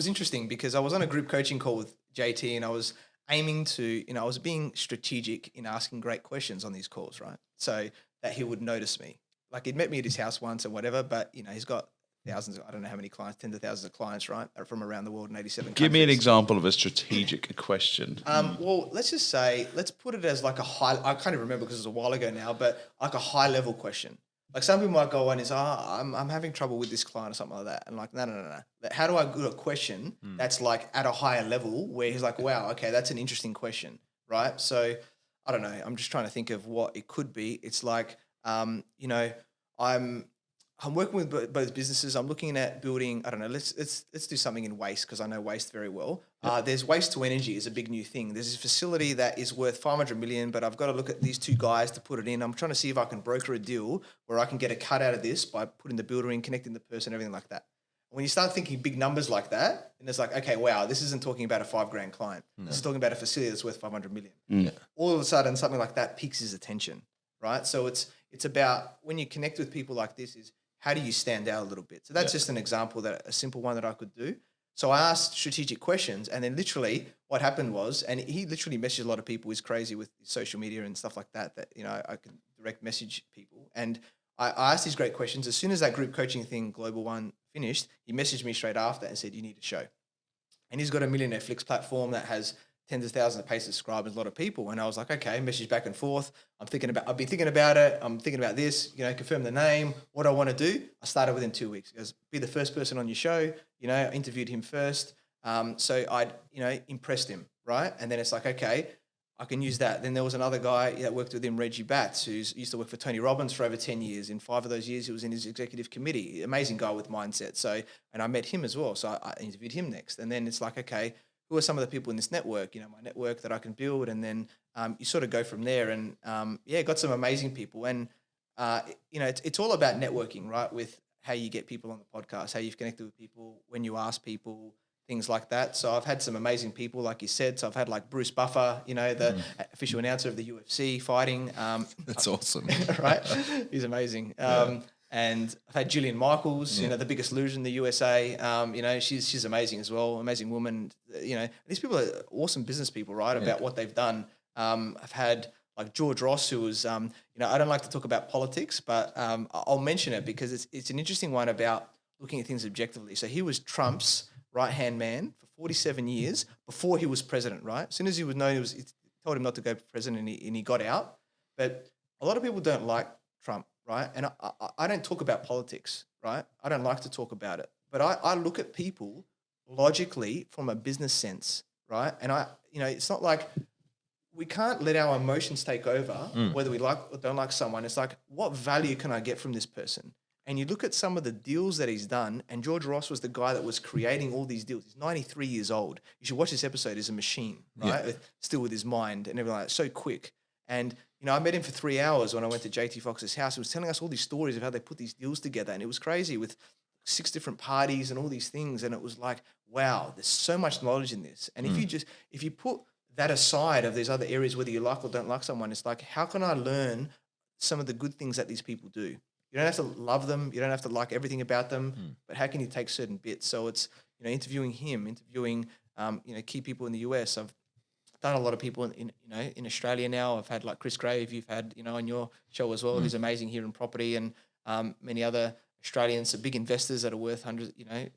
interesting because I was on a group coaching call with JT, and I was aiming to, I was being strategic in asking great questions on these calls, right? So that he would notice me. Like he'd met me at his house once and whatever, but he's got thousands, I don't know how many clients, tens of thousands of clients, right, from around the world in 87 countries. Give me an example of a strategic question. Well, let's put it as like a high, I can't even remember because it was a while ago now, but like a high level question. Like some people might go on is, I'm having trouble with this client or something like that. And like, no. How do I do a question that's like at a higher level where he's like, wow, okay, that's an interesting question, right? So I don't know. I'm just trying to think of what it could be. It's like, I'm working with both businesses. I'm looking at building, I don't know, let's do something in waste because I know waste very well. There's waste to energy is a big new thing. There's this facility that is worth 500 million, but I've got to look at these two guys to put it in. I'm trying to see if I can broker a deal where I can get a cut out of this by putting the builder in, connecting the person, everything like that. When you start thinking big numbers like that, and it's like, okay, wow, this isn't talking about a $5,000 client. No. This is talking about a facility that's worth 500 million. Yeah. All of a sudden, something like that piques his attention, right? So it's about when you connect with people like this is, how do you stand out a little bit? So that's just an example, a simple one that I could do. So I asked strategic questions, and then literally what happened was, and he literally messaged a lot of people. He's crazy with social media and stuff like that, I can direct message people. And I asked these great questions. As soon as that group coaching thing, Global One, finished, he messaged me straight after and said, you need a show. And he's got a million Netflix platform that has tens of thousands of paid subscribers, a lot of people. And I was like, okay, message back and forth. I've been thinking about it. I'm thinking about this, confirm the name, what I want to do. I started within 2 weeks. He goes, be the first person on your show. I interviewed him first. So I, impressed him, right? And then it's like, okay, I can use that. Then there was another guy that worked with him, Reggie Batts, who used to work for Tony Robbins for over 10 years. In 5 of those years, he was in his executive committee. Amazing guy with mindset. So, and I met him as well. So I interviewed him next. And then it's like, okay, who are some of the people in this network, my network that I can build. And then you sort of go from there and got some amazing people. And, it's all about networking, right? With how you get people on the podcast, how you've connected with people, when you ask people, things like that. So I've had some amazing people, like you said. So I've had like Bruce Buffer, the official announcer of the UFC fighting. That's awesome. Right? He's amazing. And I've had Jillian Michaels, the biggest loser in the USA. She's amazing as well, amazing woman. These people are awesome business people, right? About what they've done. I've had like George Ross, who was, I don't like to talk about politics, but I'll mention it because it's an interesting one about looking at things objectively. So he was Trump's right-hand man for 47 years before he was president, right? As soon as he was known, he told him not to go for president and he got out. But a lot of people don't like Trump, right? And I don't talk about politics, right? I don't like to talk about it. But I look at people logically from a business sense, right? And it's not like we can't let our emotions take over whether we like or don't like someone. It's like, what value can I get from this person? And you look at some of the deals that he's done, and George Ross was the guy that was creating all these deals. He's 93 years old. You should watch this episode. He's a machine, right? Still with his mind and everything like that. So quick. And, I met him for 3 hours when I went to JT Fox's house. He was telling us all these stories of how they put these deals together. And it was crazy with 6 different parties and all these things. And it was like, wow, there's so much knowledge in this. And if you put that aside of these other areas, whether you like or don't like someone, it's like, how can I learn some of the good things that these people do? You don't have to love them. You don't have to like everything about them, but how can you take certain bits? So it's, interviewing him, interviewing, key people in the US. I've done a lot of people in Australia now. I've had like Chris Grave, you've had, on your show as well, who's amazing here in property, and many other Australians, big investors that are worth hundreds,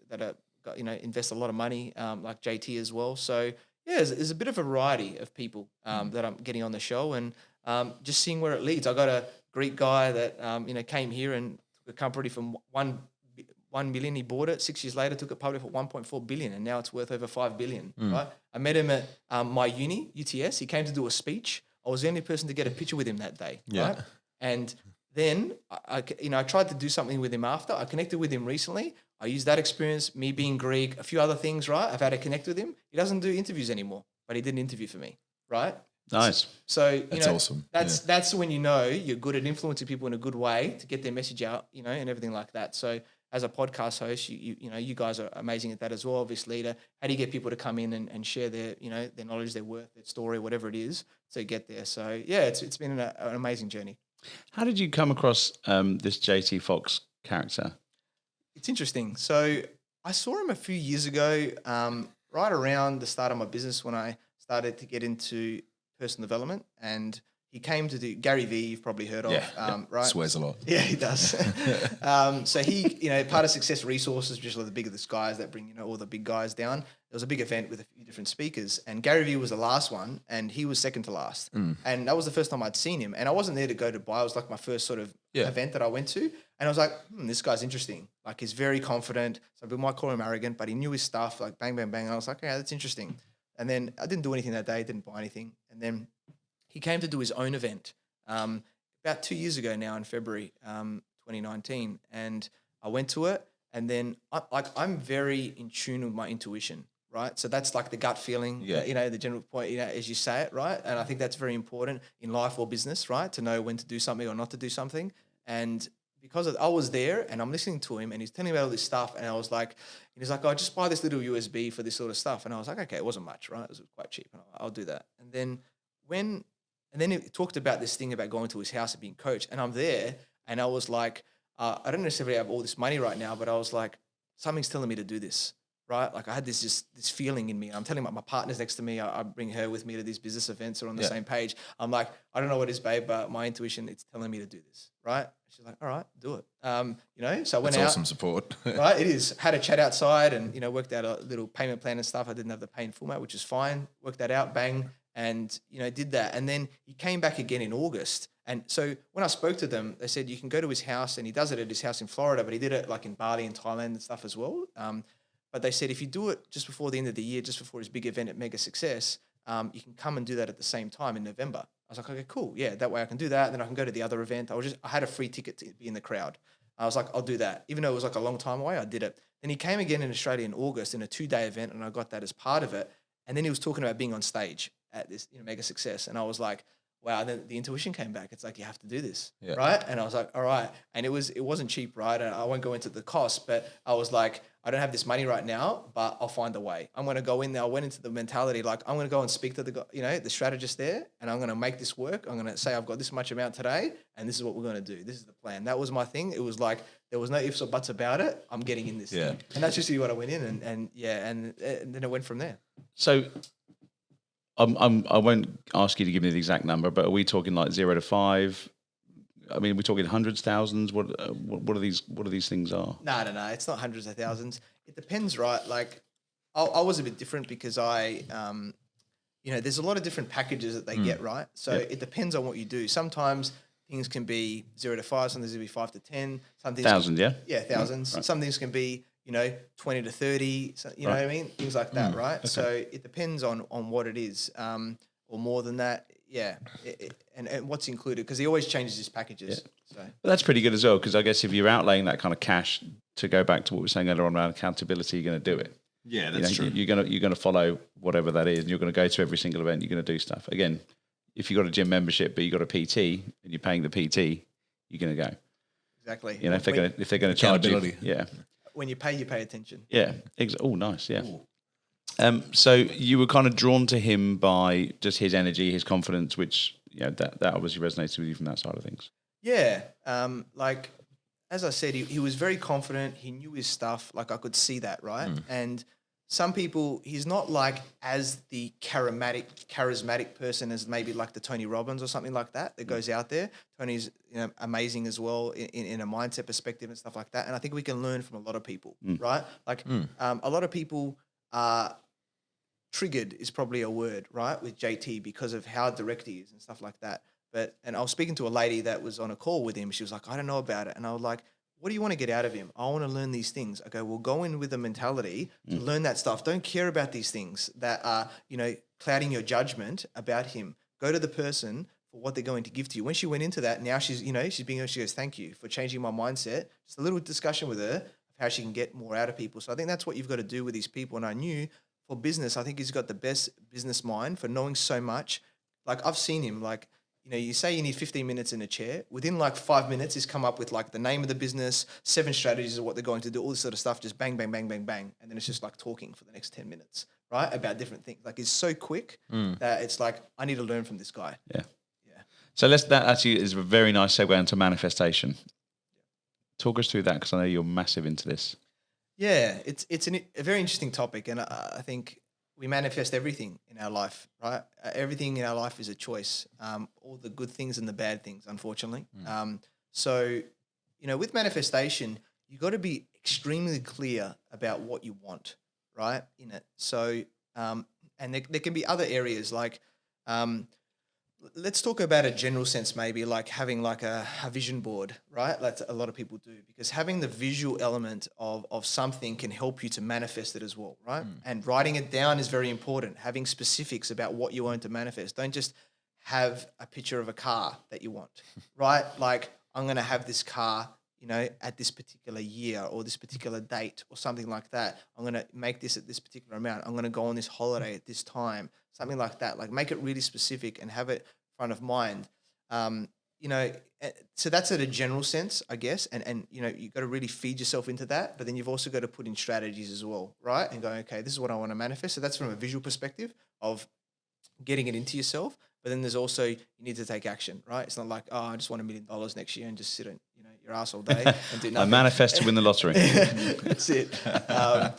that are, invest a lot of money, like JT as well. So yeah, there's a bit of a variety of people that I'm getting on the show, and just seeing where it leads. I got a Greek guy that came here and took a company from 1 million. He bought it. 6 years later, took it public for 1.4 billion, and now it's worth over 5 billion. Right? I met him at my uni, UTS. He came to do a speech. I was the only person to get a picture with him that day. Yeah. Right? And then I tried to do something with him after. I connected with him recently. I used that experience, me being Greek, a few other things. Right? I've had to connect with him. He doesn't do interviews anymore, but he did an interview for me. Right? Nice. So that's awesome. That's when you're good at influencing people in a good way to get their message out, and everything like that. So as a podcast host, you guys are amazing at that as well. Obviously, how do you get people to come in and share their their knowledge, their worth, their story, whatever it is, to get there. So yeah, it's been an amazing journey. How did you come across this JT Fox character? It's interesting. So I saw him a few years ago, right around the start of my business when I started to get into personal development, and he came to do Gary Vee. You've probably heard of, right? Swears a lot. Yeah, he does. So he, part of Success Resources, which are the biggest guys that bring all the big guys down. There was a big event with a few different speakers, and Gary Vee was the last one, and he was second to last. And that was the first time I'd seen him, and I wasn't there to go to buy. It was like my first sort of event that I went to, and I was like, this guy's interesting. Like, he's very confident. Some people might call him arrogant, but he knew his stuff. Like, bang, bang, bang. And I was like, okay, that's interesting. And then I didn't do anything that day, didn't buy anything. And then he came to do his own event about 2 years ago now in February 2019. And I went to it. And then I'm very in tune with my intuition, right? So that's like the gut feeling, the general point, as you say it, right? And I think that's very important in life or business, right? To know when to do something or not to do something. And because I was there and I'm listening to him and he's telling me about all this stuff, and I was like, he's like, oh, just buy this little USB for this sort of stuff. And I was like, okay, it wasn't much, right? It was quite cheap. And I'll do that. And then he talked about this thing about going to his house and being coached. And I'm there and I was like, I don't necessarily have all this money right now, but I was like, something's telling me to do this, right? Like I had this feeling in me. And I'm telling my partner's next to me. I bring her with me to these business events. We're on the same page. I'm like, I don't know what it is, babe, but my intuition, it's telling me to do this, right? She's like, all right, do it. So I went out. That's awesome support. Right, it is. Had a chat outside and, worked out a little payment plan and stuff. I didn't have the pay in format, which is fine. Worked that out, bang, and, did that. And then he came back again in August. And so when I spoke to them, they said, you can go to his house, and he does it at his house in Florida, but he did it like in Bali and Thailand and stuff as well. But they said, if you do it just before the end of the year, just before his big event at Mega Success, you can come and do that at the same time in November. I was like, okay, cool. Yeah, that way I can do that. Then I can go to the other event. I had a free ticket to be in the crowd. I was like, I'll do that. Even though it was like a long time away, I did it. Then he came again in Australia in August in a 2-day event, and I got that as part of it. And then he was talking about being on stage at this Mega Success. And I was like, wow, then the intuition came back. It's like, you have to do this, right? And I was like, all right. And it wasn't cheap, right? And I won't go into the cost, but I was like, I don't have this money right now, but I'll find a way. I'm going to go in there. I went into the mentality, like, I'm going to go and speak to the strategist there, and I'm going to make this work. I'm going to say, I've got this much amount today, and this is what we're going to do. This is the plan. That was my thing. It was like, there was no ifs or buts about it. I'm getting in this thing. And that's just what I went in, and then it went from there. So I won't ask you to give me the exact number, but are we talking like 0 to 5? I mean, we're talking hundreds, thousands. What are these? What are these things are? No. It's not hundreds of thousands. It depends, right? Like, I was a bit different because there's a lot of different packages that they get, right? So it depends on what you do. Sometimes things can be 0 to 5. Sometimes it can be 5 to 10. Some things Thousand, yeah? Yeah, thousands. Right. Some things can be, 20 to 30. So, you know what I mean? Things like that, right? Okay. So it depends on what it is, or more than that. Yeah, and what's included, because he always changes his packages. Yeah. So but that's pretty good as well, because I guess if you're outlaying that kind of cash, to go back to what we were saying earlier on around accountability, you're going to do it. Yeah, that's true. You're gonna follow whatever that is, and you're going to go to every single event. You're going to do stuff. Again, if you've got a gym membership but you've got a PT and you're paying the PT, you're going to go. Exactly. If they're going to charge you, yeah. When you pay attention. Yeah. Oh, nice. Yeah. So you were kind of drawn to him by just his energy, his confidence, which that obviously resonated with you from that side of things. Yeah. Like, as I said, he was very confident. He knew his stuff. Like, I could see that, right? And some people, he's not like as the charismatic person as maybe like the Tony Robbins or something like that goes out there. Tony's amazing as well in a mindset perspective and stuff like that. And I think we can learn from a lot of people, right? Like a lot of people are triggered is probably a word, right, with JT because of how direct he is and stuff like that. And I was speaking to a lady that was on a call with him. She was like, I don't know about it. And I was like, what do you want to get out of him? I want to learn these things. I go, well, go in with a mentality to learn that stuff. Don't care about these things that are, clouding your judgment about him. Go to the person for what they're going to give to you. When she went into that, now she's being, she goes, thank you for changing my mindset. Just a little discussion with her of how she can get more out of people. So I think that's what you've got to do with these people. And I knew for business, I think he's got the best business mind for knowing so much. Like, I've seen him, like, you say you need 15 minutes in a chair. Within like 5 minutes, he's come up with like the name of the business, 7 strategies of what they're going to do, all this sort of stuff, just bang, bang, bang, bang, bang. And then it's just like talking for the next 10 minutes, right? About different things. Like, he's so quick that it's like, I need to learn from this guy. Yeah. So that actually is a very nice segue into manifestation. Talk us through that, because I know you're massive into this. Yeah, it's a very interesting topic. And I think we manifest everything in our life, right? Everything in our life is a choice. All the good things and the bad things, unfortunately. So, with manifestation, you got to be extremely clear about what you want, right? In it. So, and there can be other areas like, let's talk about a general sense, maybe like having like a vision board, right? That's a lot of people do, because having the visual element of something can help you to manifest it as well, right? And writing it down is very important. Having specifics about what you want to manifest. Don't just have a picture of a car that you want, right? Like, I'm going to have this car, at this particular year or this particular date or something like that. I'm going to make this at this particular amount. I'm going to go on this holiday at this time, something like that. Like, make it really specific and have it front of mind. So that's at a general sense, I guess. And you've got to really feed yourself into that, but then you've also got to put in strategies as well, right? And go, okay, this is what I want to manifest. So that's from a visual perspective of getting it into yourself. But then there's also, you need to take action, right? It's not like, I just want $1 million next year and just sit on your ass all day and do nothing. I manifest to win the lottery. That's it. Like,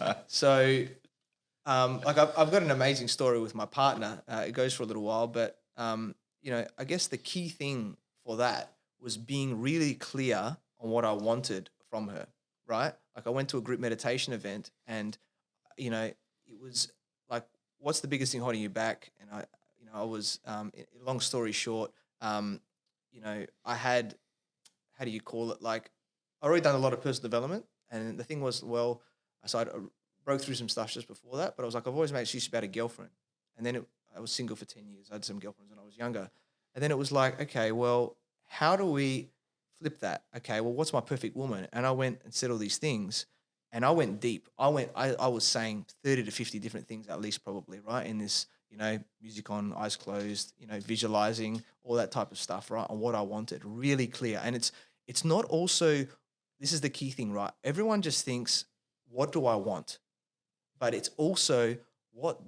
I've got an amazing story with my partner. It goes for a little while, but I guess the key thing for that was being really clear on what I wanted from her, right? Like, I went to a group meditation event and, it was like, what's the biggest thing holding you back? And I was, long story short, I had, how do you call it? Like, I already done a lot of personal development. And the thing was, so I broke through some stuff just before that, but I was like, I've always made excuses about a girlfriend. And then I was single for 10 years. I had some girlfriends when I was younger. And then it was like, okay, well, how do we flip that? Okay, well, what's my perfect woman? And I went and said all these things, and I went deep. I was saying 30 to 50 different things at least, probably, right? In this, music on, eyes closed, visualizing, all that type of stuff, right? On what I wanted, really clear. And it's not also, this is the key thing, right? Everyone just thinks, what do I want? But it's also, what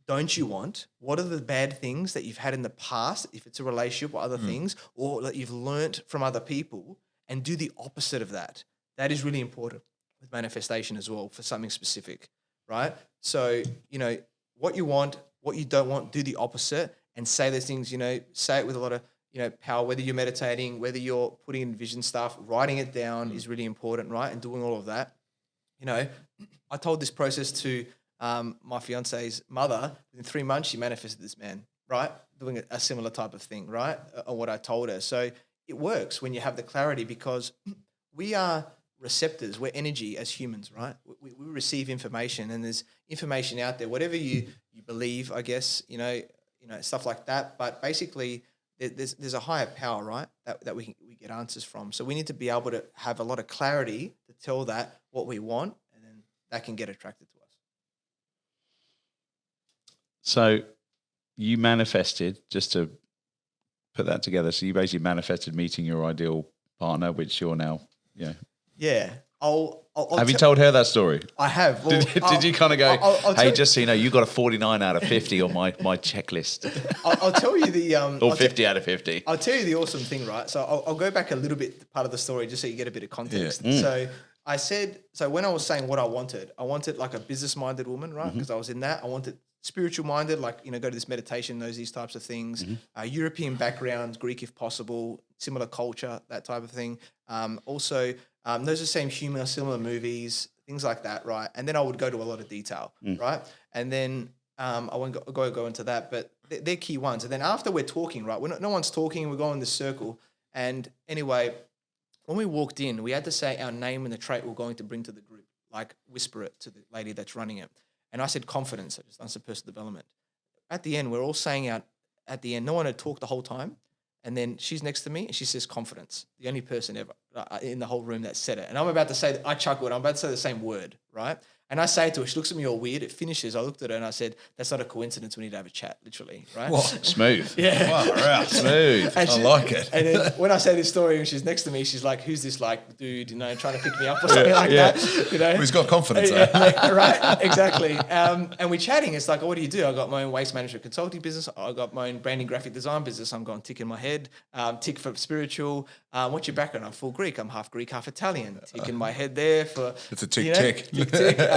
don't you want? What are the bad things that you've had in the past, if it's a relationship or other things, or that you've learnt from other people, and do the opposite of that. That is really important with manifestation as well, for something specific, right? So, what you want, what you don't want, do the opposite and say those things, say it with a lot of, power, whether you're meditating, whether you're putting in vision stuff, writing it down is really important, right? And doing all of that. I told this process to my fiance's mother. In 3 months, she manifested this man, right? Doing a similar type of thing, right? On what I told her. So it works when you have the clarity because we are receptors. We're energy as humans, right? We receive information and there's information out there, whatever you believe, I guess, stuff like that. But basically, there's a higher power, right, that we get answers from. So we need to be able to have a lot of clarity to tell that what we want, and then that can get attracted to us. So you manifested, just to put that together, so you basically manifested meeting your ideal partner, which you're now, Yeah. I'll have you told her that story? I have. Well, did you kind of go, I'll hey, just so you know, you got a 49 out of 50 on my checklist. I'll tell you the... or 50 out of 50. I'll tell you the awesome thing, right? So I'll go back a little bit, part of the story, just so you get a bit of context. Yeah. So I said, when I was saying what I wanted like a business-minded woman, right? Because I was in that. I wanted spiritual-minded, like, go to this meditation, these types of things. European background, Greek if possible, similar culture, that type of thing. Also... those are the same humor, similar movies, things like that, right? And then I would go to a lot of detail, right? And then I won't go into that, but they're key ones. And then after we're talking, right? No one's talking. We're going in this circle. And anyway, when we walked in, we had to say our name and the trait we're going to bring to the group, like whisper it to the lady that's running it. And I said confidence. I just done some personal development. At the end, we're all saying out at the end. No one had talked the whole time. And then she's next to me and she says confidence, the only person ever in the whole room that said it. And I'm about to say, I chuckled, I'm about to say the same word, right? And I say it to her, she looks at me all weird, it finishes, I looked at her and I said, that's not a coincidence, we need to have a chat, literally, right? What? Smooth. Yeah. Wow, right. Smooth. I like it. And then when I say this story and she's next to me, she's like, who's this like dude, trying to pick me up or something like that, Who's got confidence, right, exactly. And we're chatting, it's like, oh, what do you do? I got my own waste management consulting business, I got my own branding graphic design business, I'm going tick in my head, tick for spiritual, what's your background? I'm full Greek, I'm half Greek, half Italian, tick in my head there for... It's a tick. Tick.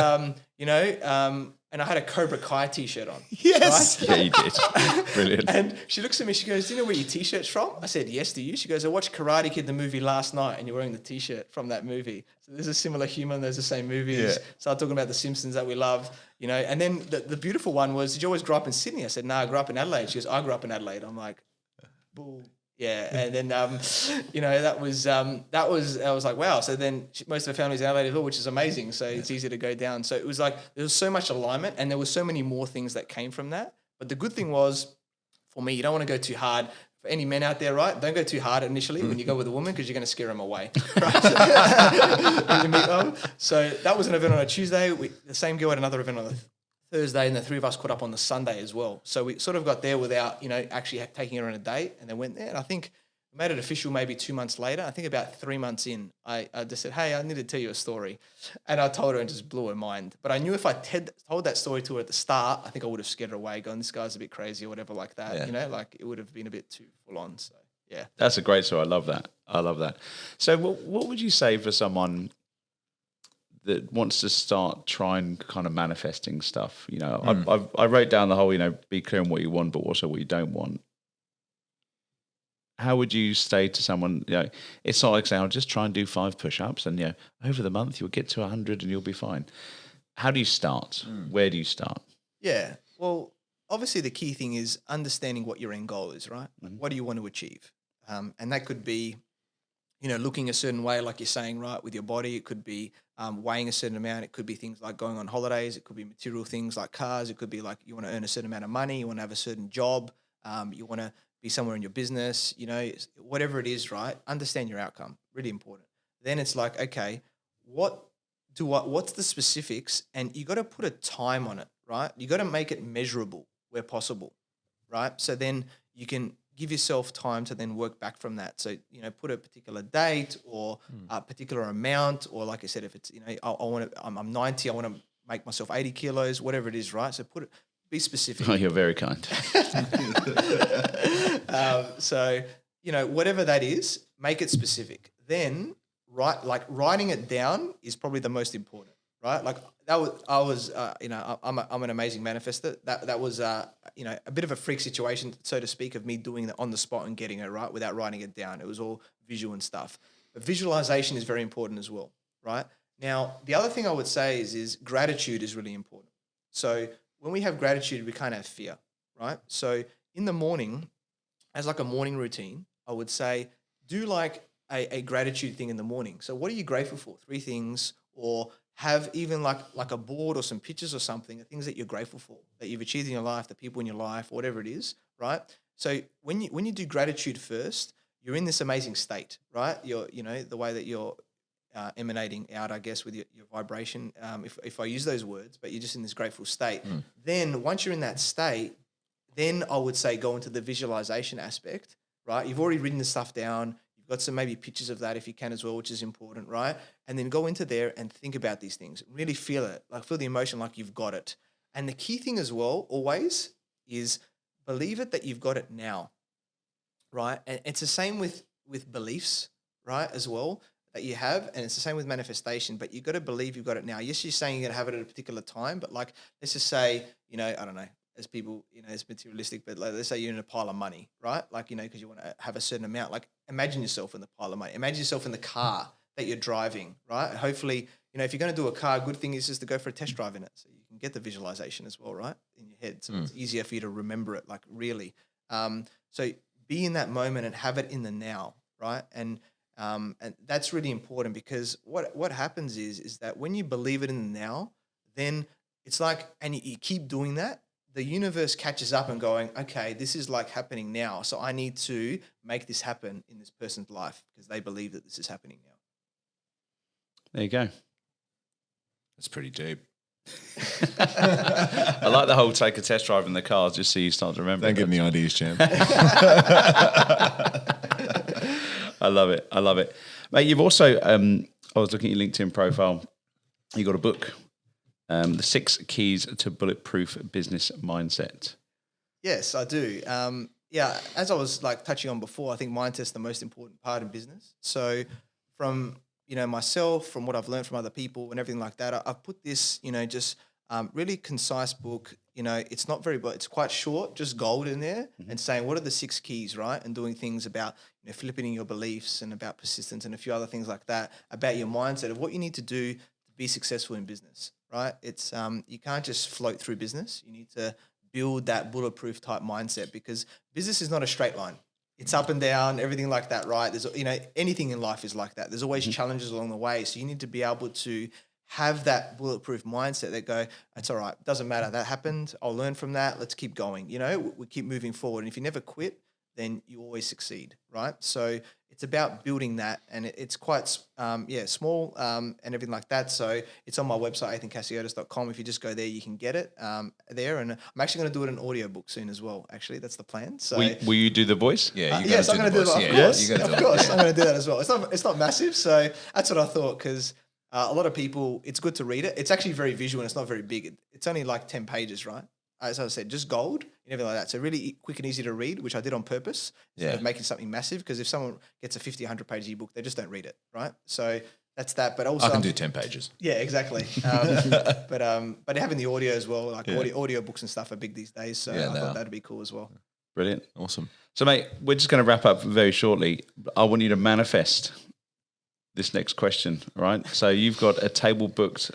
And I had a Cobra Kai t-shirt on. Yes. Right? Yeah, you did. Brilliant. And she looks at me, she goes, do you know where your t-shirt's from? I said, yes, do you? She goes, I watched Karate Kid, the movie last night, and you're wearing the t-shirt from that movie. So there's a similar humor, and there's the same movies. Yeah. Start talking about the Simpsons that we love, And then the beautiful one was, did you always grow up in Sydney? I said, no, I grew up in Adelaide. She goes, I grew up in Adelaide. I'm like, bull. Yeah, and then that was I was like, wow. So then most of the family's in Adelaide as well, which is amazing. So it's easy to go down. So it was like there was so much alignment, and there was so many more things that came from that. But the good thing was, for me, you don't want to go too hard. For any men out there, right? Don't go too hard initially when you go with a woman because you're going to scare them away. Right? When you meet them. So that was an event on a Tuesday. The same girl had another event on a Thursday, and the three of us caught up on the Sunday as well. So we sort of got there without, actually taking her on a date, and then went there. And I think we made it official maybe 2 months later. I think about 3 months in, I just said, hey, I need to tell you a story. And I told her and just blew her mind. But I knew if I told that story to her at the start, I think I would have scared her away, going, this guy's a bit crazy or whatever like that. Yeah. Like it would have been a bit too full on. So, yeah. That's a great story. I love that. So what would you say for someone that wants to start trying kind of manifesting stuff? I wrote down the whole, be clear on what you want, but also what you don't want. How would you say to someone, it's not like saying, I'll just try and do 5 push-ups and, over the month you'll get to 100 and you'll be fine. How do you start? Where do you start? Yeah. Well, obviously the key thing is understanding what your end goal is, right? Like, what do you want to achieve? And that could be, looking a certain way, like you're saying, right, with your body. It could be weighing a certain amount. It could be things like going on holidays. It could be material things like cars. It could be like you want to earn a certain amount of money. You want to have a certain job. You want to be somewhere in your business, whatever it is, right? Understand your outcome. Really important. Then it's like, okay, what's the specifics? And you got to put a time on it, right? You got to make it measurable where possible, right? So then you can give yourself time to then work back from that. So, put a particular date or a particular amount, or like I said, if it's, I'm 90, I want to make myself 80 kilos, whatever it is, right? So be specific. Oh, you're very kind. So, whatever that is, make it specific. Then writing it down is probably the most important, right? Like I'm an amazing manifester. That was, a bit of a freak situation, so to speak, of me doing it on the spot and getting it right without writing it down. It was all visual and stuff. But visualization is very important as well, right? Now, the other thing I would say is gratitude is really important. So when we have gratitude, we can't have fear, right? So in the morning, as like a morning routine, I would say do like a gratitude thing in the morning. So what are you grateful for? 3 things, or have even like a board or some pictures or something, the things that you're grateful for, that you've achieved in your life, the people in your life, whatever it is, right? So when you do gratitude first, you're in this amazing state, right? You're, the way that you're emanating out, I guess, with your vibration, if I use those words, but you're just in this grateful state. Then once you're in that state, then I would say go into the visualization aspect, right? You've already written the stuff down. You've got some maybe pictures of that if you can as well, which is important, right? And then go into there and think about these things. Really feel it, like feel the emotion like you've got it. And the key thing as well, always, is believe it that you've got it now, right? And it's the same with beliefs, right, as well, that you have, and it's the same with manifestation, but you've got to believe you've got it now. Yes, you're saying you're going to have it at a particular time, but like, let's just say, I don't know, as people, it's materialistic, but like, let's say you're in a pile of money, right? Like, because you want to have a certain amount, like imagine yourself in the pile of money. Imagine yourself in the car that you're driving, right? Hopefully, if you're going to do a car, a good thing is just to go for a test drive in it. So you can get the visualization as well, right? In your head. So it's easier for you to remember it, like really. So be in that moment and have it in the now, right? And that's really important, because what happens is that when you believe it in the now, then it's like, and you keep doing that, the universe catches up and going, okay, this is like happening now. So I need to make this happen in this person's life because they believe that this is happening now. There you go. That's pretty deep. I like the whole take a test drive in the cars just so you start to remember. Don't give me ideas, champ. I love it. I love it. Mate, you've also, I was looking at your LinkedIn profile. You got a book, The 6 Keys to Bulletproof Business Mindset. Yes, I do. As I was like touching on before, I think mindset's the most important part in business. So from, myself, from what I've learned from other people and everything like that, I've put this, just really concise book. It's not very, but it's quite short, just gold in there, and saying what are the 6 keys, right? And doing things about, flipping your beliefs and about persistence and a few other things like that, about your mindset of what you need to do to be successful in business, right? It's you can't just float through business. You need to build that bulletproof type mindset, because business is not a straight line. It's up and down, everything like that, right? There's, anything in life is like that. There's always challenges along the way. So you need to be able to have that bulletproof mindset that go, it's all right, doesn't matter, that happened, I'll learn from that, let's keep going. We keep moving forward. And if you never quit, then you always succeed, right? So it's about building that, and it's quite, small and everything like that. So it's on my website, athincassiotis.com. If you just go there, you can get it there. And I'm actually going to do it in an audiobook soon as well. Actually, that's the plan. So will you do the voice? Yeah, yes, I'm going to do that. Of course, I'm going to do that as well. It's not massive, so that's what I thought, because a lot of people, it's good to read it. It's actually very visual and it's not very big. It's only like 10 pages, right? As I said, just gold and everything like that. So really quick and easy to read, which I did on purpose, instead of making something massive. Because if someone gets a 50, 100-page ebook, they just don't read it, right? So that's that. But also I can do 10 pages. Yeah, exactly. But having the audio as well, like audio books and stuff are big these days. So I thought that'd be cool as well. Brilliant. Awesome. So, mate, we're just going to wrap up very shortly. I want you to manifest this next question, all right? So you've got a table booked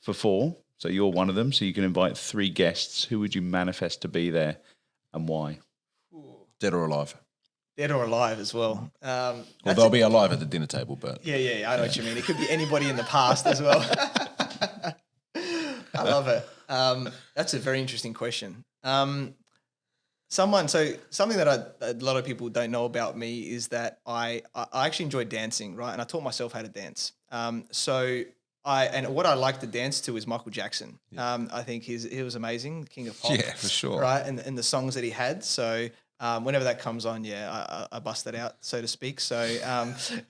for 4. So you're one of them. So you can invite 3 guests. Who would you manifest to be there and why? Dead or alive? Dead or alive as well. Well, they'll be alive at the dinner table, but... Yeah, I know what you mean. It could be anybody in the past as well. I love it. That's a very interesting question. Something that a lot of people don't know about me is that I actually enjoy dancing, right? And I taught myself how to dance. And what I like to dance to is Michael Jackson. Yeah. I think he was amazing, king of pop. Yeah, for sure. Right, and the songs that he had. So whenever that comes on, I bust it out, so to speak. So awesome.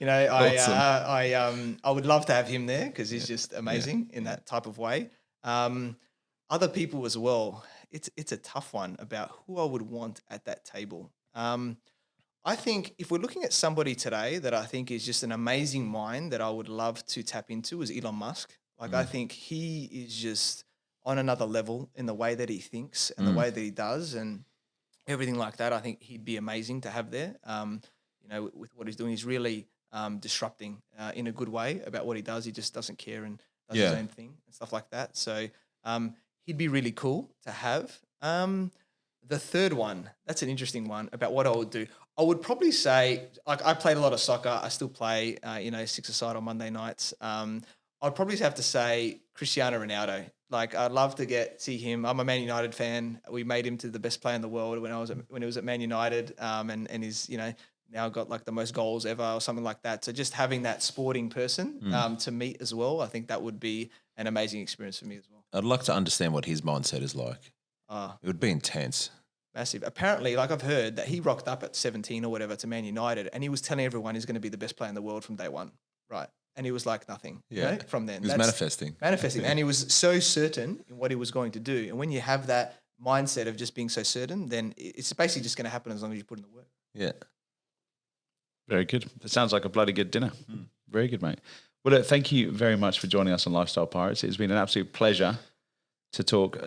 I would love to have him there because he's just amazing in that type of way. Other people as well. It's a tough one about who I would want at that table. I think if we're looking at somebody today that I think is just an amazing mind that I would love to tap into is Elon Musk. Like I think he is just on another level in the way that he thinks and the way that he does and everything like that. I think he'd be amazing to have there. With what he's doing, he's really disrupting in a good way about what he does. He just doesn't care and does his own thing and stuff like that. So he'd be really cool to have. The third one, that's an interesting one about what I would do. I would probably say, like I played a lot of soccer. I still play, 6-a-side on Monday nights. I'd probably have to say Cristiano Ronaldo. Like I'd love to see him. I'm a Man United fan. We made him to the best player in the world when he was at Man United, and he's now got like the most goals ever or something like that. So just having that sporting person to meet as well, I think that would be an amazing experience for me as well. I'd like to understand what his mindset is like. It would be intense. Massive. Apparently, like I've heard that he rocked up at 17 or whatever to Man United and he was telling everyone he's going to be the best player in the world from day one. Right. And he was like nothing from then. He was manifesting. And he was so certain in what he was going to do. And when you have that mindset of just being so certain, then it's basically just going to happen as long as you put in the work. Yeah. Very good. It sounds like a bloody good dinner. Very good, mate. Well, look, thank you very much for joining us on Lifestyle Pirates. It's been an absolute pleasure to talk.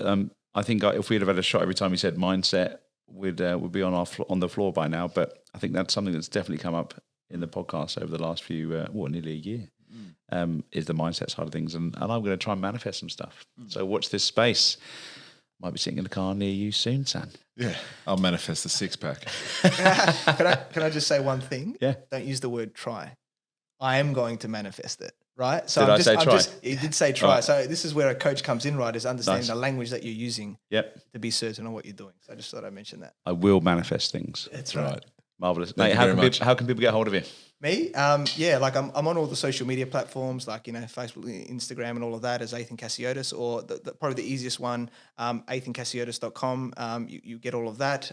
I think if we'd have had a shot every time you said mindset, we'd be on the floor by now. But I think that's something that's definitely come up in the podcast over the last few, nearly a year, is the mindset side of things. And I'm going to try and manifest some stuff. So watch this space. Might be sitting in the car near you soon, San. Yeah, I'll manifest the 6-pack. Can I just say one thing? Yeah. Don't use the word try. I am going to manifest it, right? So Did I say try? He did say try. Right. So this is where a coach comes in, right, is understanding Nice. the language that you're using Yep. to be certain on what you're doing. So I just thought I'd mention that. I will manifest things. That's Right. Marvelous. Thank Mate, you how very much. how can people get hold of you? Me? Like I'm on all the social media platforms, like, Facebook, Instagram and all of that as Athin Cassiotis, or probably the easiest one, athincassiotis.com. You get all of that.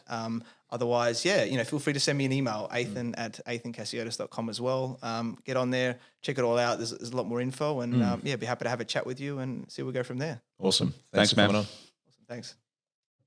Otherwise, feel free to send me an email, athin@athincassiotis.com as well. Get on there, check it all out. There's a lot more info and be happy to have a chat with you and see where we go from there. Awesome. Thanks Thanks, for man. coming on. Awesome. Thanks.